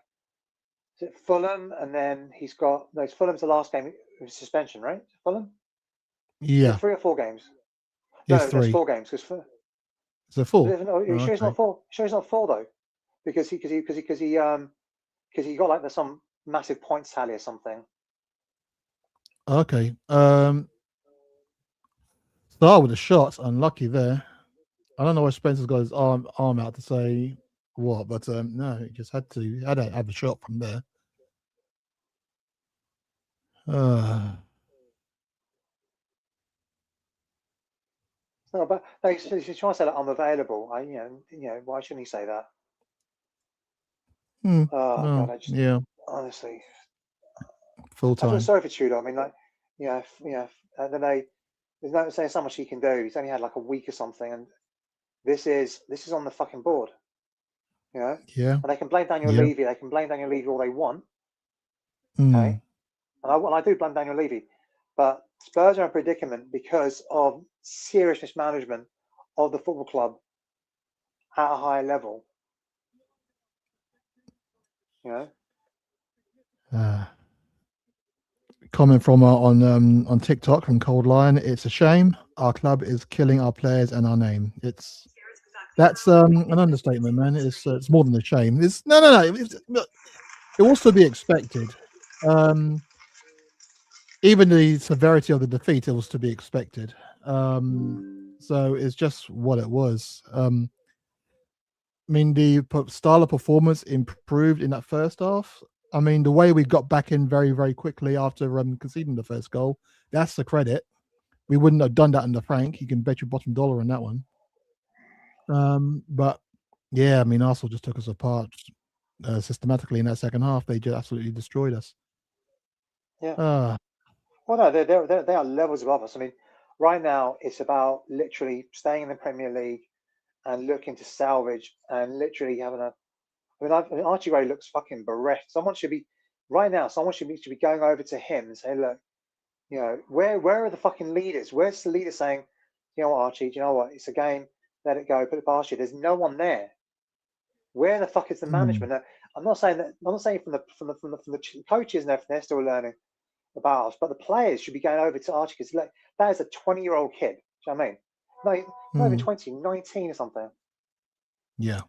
to Fulham. And then he's got, no, Fulham's the last game of suspension, right? Fulham? Yeah. 3 or 4 games. No, there's 4 games. Is it 4? Are you sure it's not 4? Sure it's not 4 though, because he got like some massive points tally or something. Okay. Start with the shots. Unlucky there. I don't know why Spencer's got his arm out to say what, but no, he just had to have a shot from there. No, but he's trying to say that I'm available. Why shouldn't he say that? God, honestly, full time. I feel sorry for Tudor. I mean, like, and then there's no saying so much he can do. He's only had like a week or something, and this is on the fucking board. Yeah. And they can blame Daniel Levy. They can blame Daniel Levy all they want. Okay. And I do blame Daniel Levy, but Spurs are in a predicament because of serious mismanagement of the football club at a higher level. Comment from on TikTok from Cold Lion. It's a shame. Our club is killing our players and our name. That's an understatement, man. It's more than a shame. It's no. It was to be expected. Even the severity of the defeat, it was to be expected. So it's just what it was. I mean, the style of performance improved in that first half. I mean, the way we got back in very, very quickly after conceding the first goal, that's the credit. We wouldn't have done that under Frank. You can bet your bottom dollar on that one. But yeah, I mean, Arsenal just took us apart systematically in that second half. They just absolutely destroyed us. Ah, Well, no, they are levels above us. I mean, right now it's about literally staying in the Premier League and looking to salvage and literally having a. I mean, Archie Ray looks fucking bereft. Someone should be going over to him and say, look, you know, where are the fucking leaders? Where's the leader saying, you know what, Archie, do you know what? It's a game. Let it go. Put it past you. There's no one there. Where the fuck is the management? Now, I'm not saying from the coaches and everything. They're still learning about us, but the players should be going over to Archie because like, that is a 20-year-old kid. Do you know what I mean? No, not even 20, 19 or something. yeah.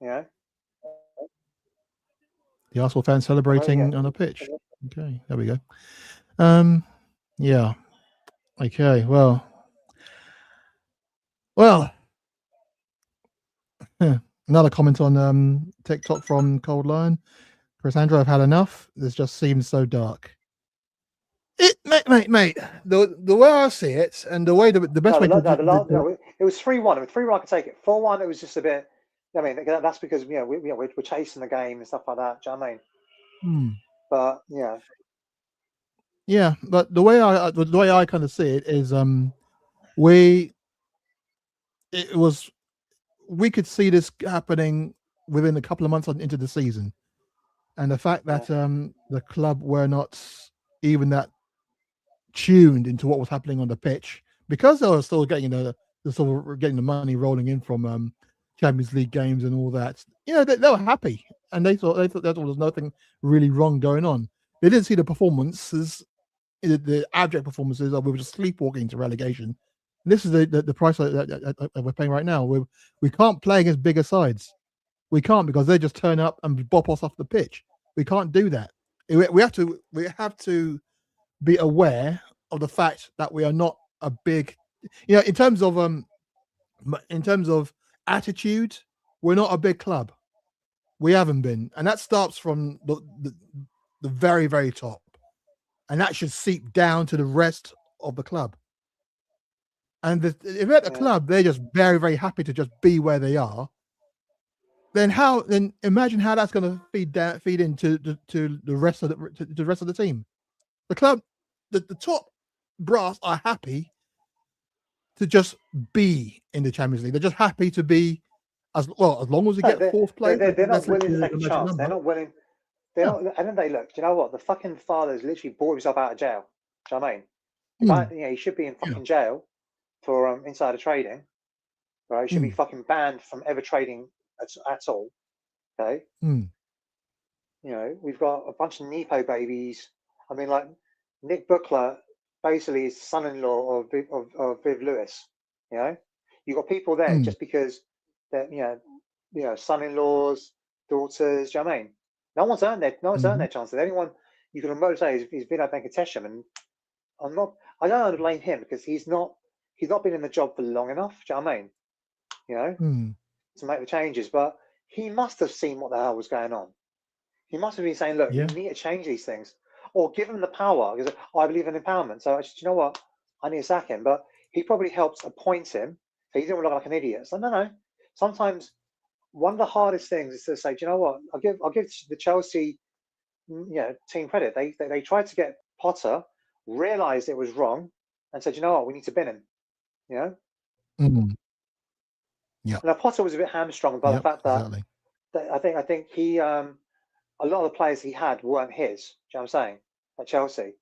You know? The Arsenal fans celebrating on a pitch. Okay, there we go. Yeah. Okay. Well. Another comment on TikTok from Cold Lion. Chris Andrew, I've had enough. This just seems so dark. Mate. The way I see it, and the way the best way to it was 3-1. With 3-1, I could take it. 4-1, it was just a bit. I mean, that's because we're chasing the game and stuff like that. Do you know what I mean? But yeah. But the way I kind of see it is, we could see this happening within a couple of months into the season, and the fact that the club were not even that tuned into what was happening on the pitch because they were still getting getting the money rolling in from Champions League games and all that. You know, they were happy and they thought there was nothing really wrong going on. They didn't see the performances, the abject performances of we were just sleepwalking to relegation. This is the price that we're paying right now. We can't play against bigger sides. We can't because they just turn up and bop us off the pitch. We can't do that. We have to be aware of the fact that we are not a big, in terms of attitude, we're not a big club. We haven't been, and that starts from the very, very top, and that should seep down to the rest of the club. And if at the club they're just very, very happy to just be where they are, then imagine how that's going to feed into the rest of the team. The club, the top brass are happy to just be in the Champions League. They're just happy to be as long as we get fourth place. They're not willing to take a chance. They're not willing. They're not. And then they look. Do you know what? The fucking father's literally bought himself out of jail. Do you know what I mean? He should be in fucking jail for insider trading. Right? He should be fucking banned from ever trading at all. Okay. You know, we've got a bunch of Nepo babies. I mean, like Nick Buckler basically is the son-in-law of Viv Lewis. You know, you've got people there just because they're son-in-laws, daughters. Do you know what I mean? No one's earned their chances. The only one you can remotely say is Vinod Venkatesham, and I don't blame him because he's not been in the job for long enough. Do you know what I mean? You know, to make the changes, but he must have seen what the hell was going on. He must have been saying, look, you need to change these things or give him the power because I believe in empowerment. So I said, you know what? I need to sack him. But he probably helped appoint him. So he didn't look like an idiot. So no. Sometimes one of the hardest things is to say, do you know what? I'll give the Chelsea team credit. They tried to get Potter, realized it was wrong, and said, you know what? We need to bin him. You know? Yeah. Now Potter was a bit hamstrung by the fact that I think he a lot of the players he had weren't his. Do you know what I'm saying? At Chelsea.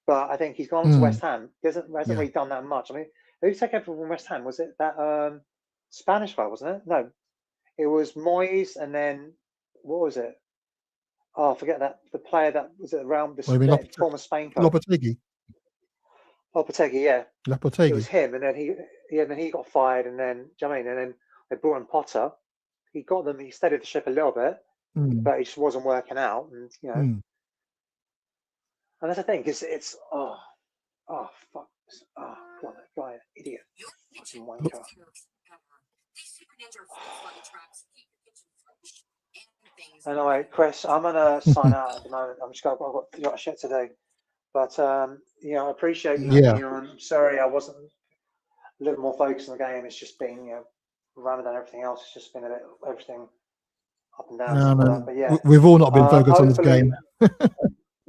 But I think he's gone to West Ham. He hasn't really done that much. I mean, who took over from West Ham? Was it that Spanish guy, wasn't it? No. It was Moyes and then what was it? Oh, I forget that. The player that was around the former Spain coach. Lopetegui. Lopetegui, yeah. Lopetegui. It was him, and then he got fired, and then, do you know what I mean? And then they brought in Potter. He got them. He steadied the ship a little bit, but it just wasn't working out, and and that's the thing, because it's fuck, God, that guy, idiot, fucking wanker. Anyway, Chris, I'm gonna sign out at the moment. I've got shit to do, but I appreciate you having me on. Sorry, I wasn't a little more focused on the game. It's just been Ramadan and everything else. It's just been a bit everything up and down. But we've all not been focused on this game.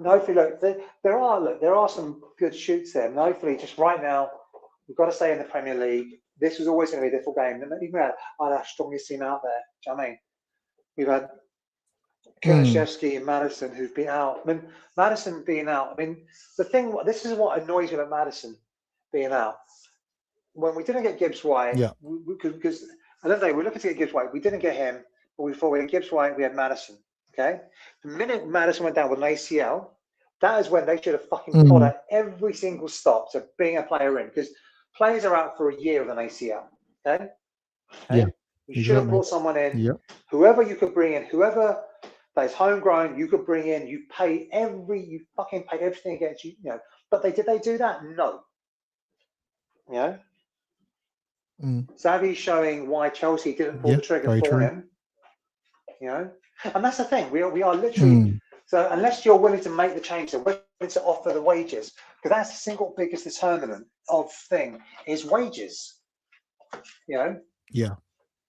And hopefully, look, there are some good shoots there. And hopefully, just right now, we've got to stay in the Premier League. This was always going to be a difficult game. And even had our strongest team out there. Do you know what I mean? We've had Kulishevsky and Maddison who've been out. I mean, Maddison being out. I mean, this is what annoys me about Maddison being out. When we didn't get Gibbs White, because I don't know, we're looking to get Gibbs White. We didn't get him, but before we had Gibbs White, we had Maddison. Okay, the minute Maddison went down with an ACL, that is when they should have fucking pulled out every single stop to bring a player in, because players are out for a year with an ACL. Okay, Yeah, you should have brought someone in. Yeah. Whoever you could bring in, whoever that is homegrown, you could bring in. You fucking paid everything against you. You know, but did they do that? No. You know. Savvy's showing why Chelsea didn't pull the trigger for him. You know, and that's the thing. We are literally so unless you're willing to make the change, so we're willing to offer the wages, because that's the single biggest determinant of thing is wages. You know. Yeah.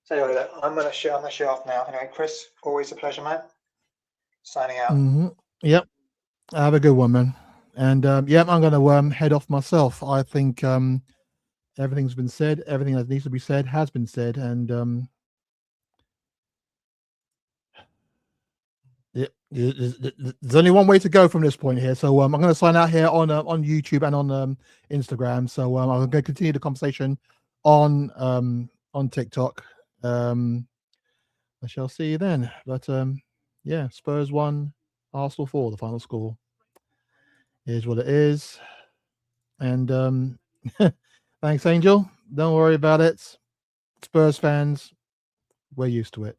So I'm gonna shut off now. Anyway, Chris, always a pleasure, man. Signing out. Yep. Have a good one, man. And I'm gonna head off myself. I think everything's been said. Everything that needs to be said has been said, and there's only one way to go from this point here. So I'm going to sign out here on YouTube and on Instagram. So I'm going to continue the conversation on TikTok. I shall see you then. But Spurs 1, Arsenal 4, the final score. Is what it is. And thanks, Angel. Don't worry about it. Spurs fans, we're used to it.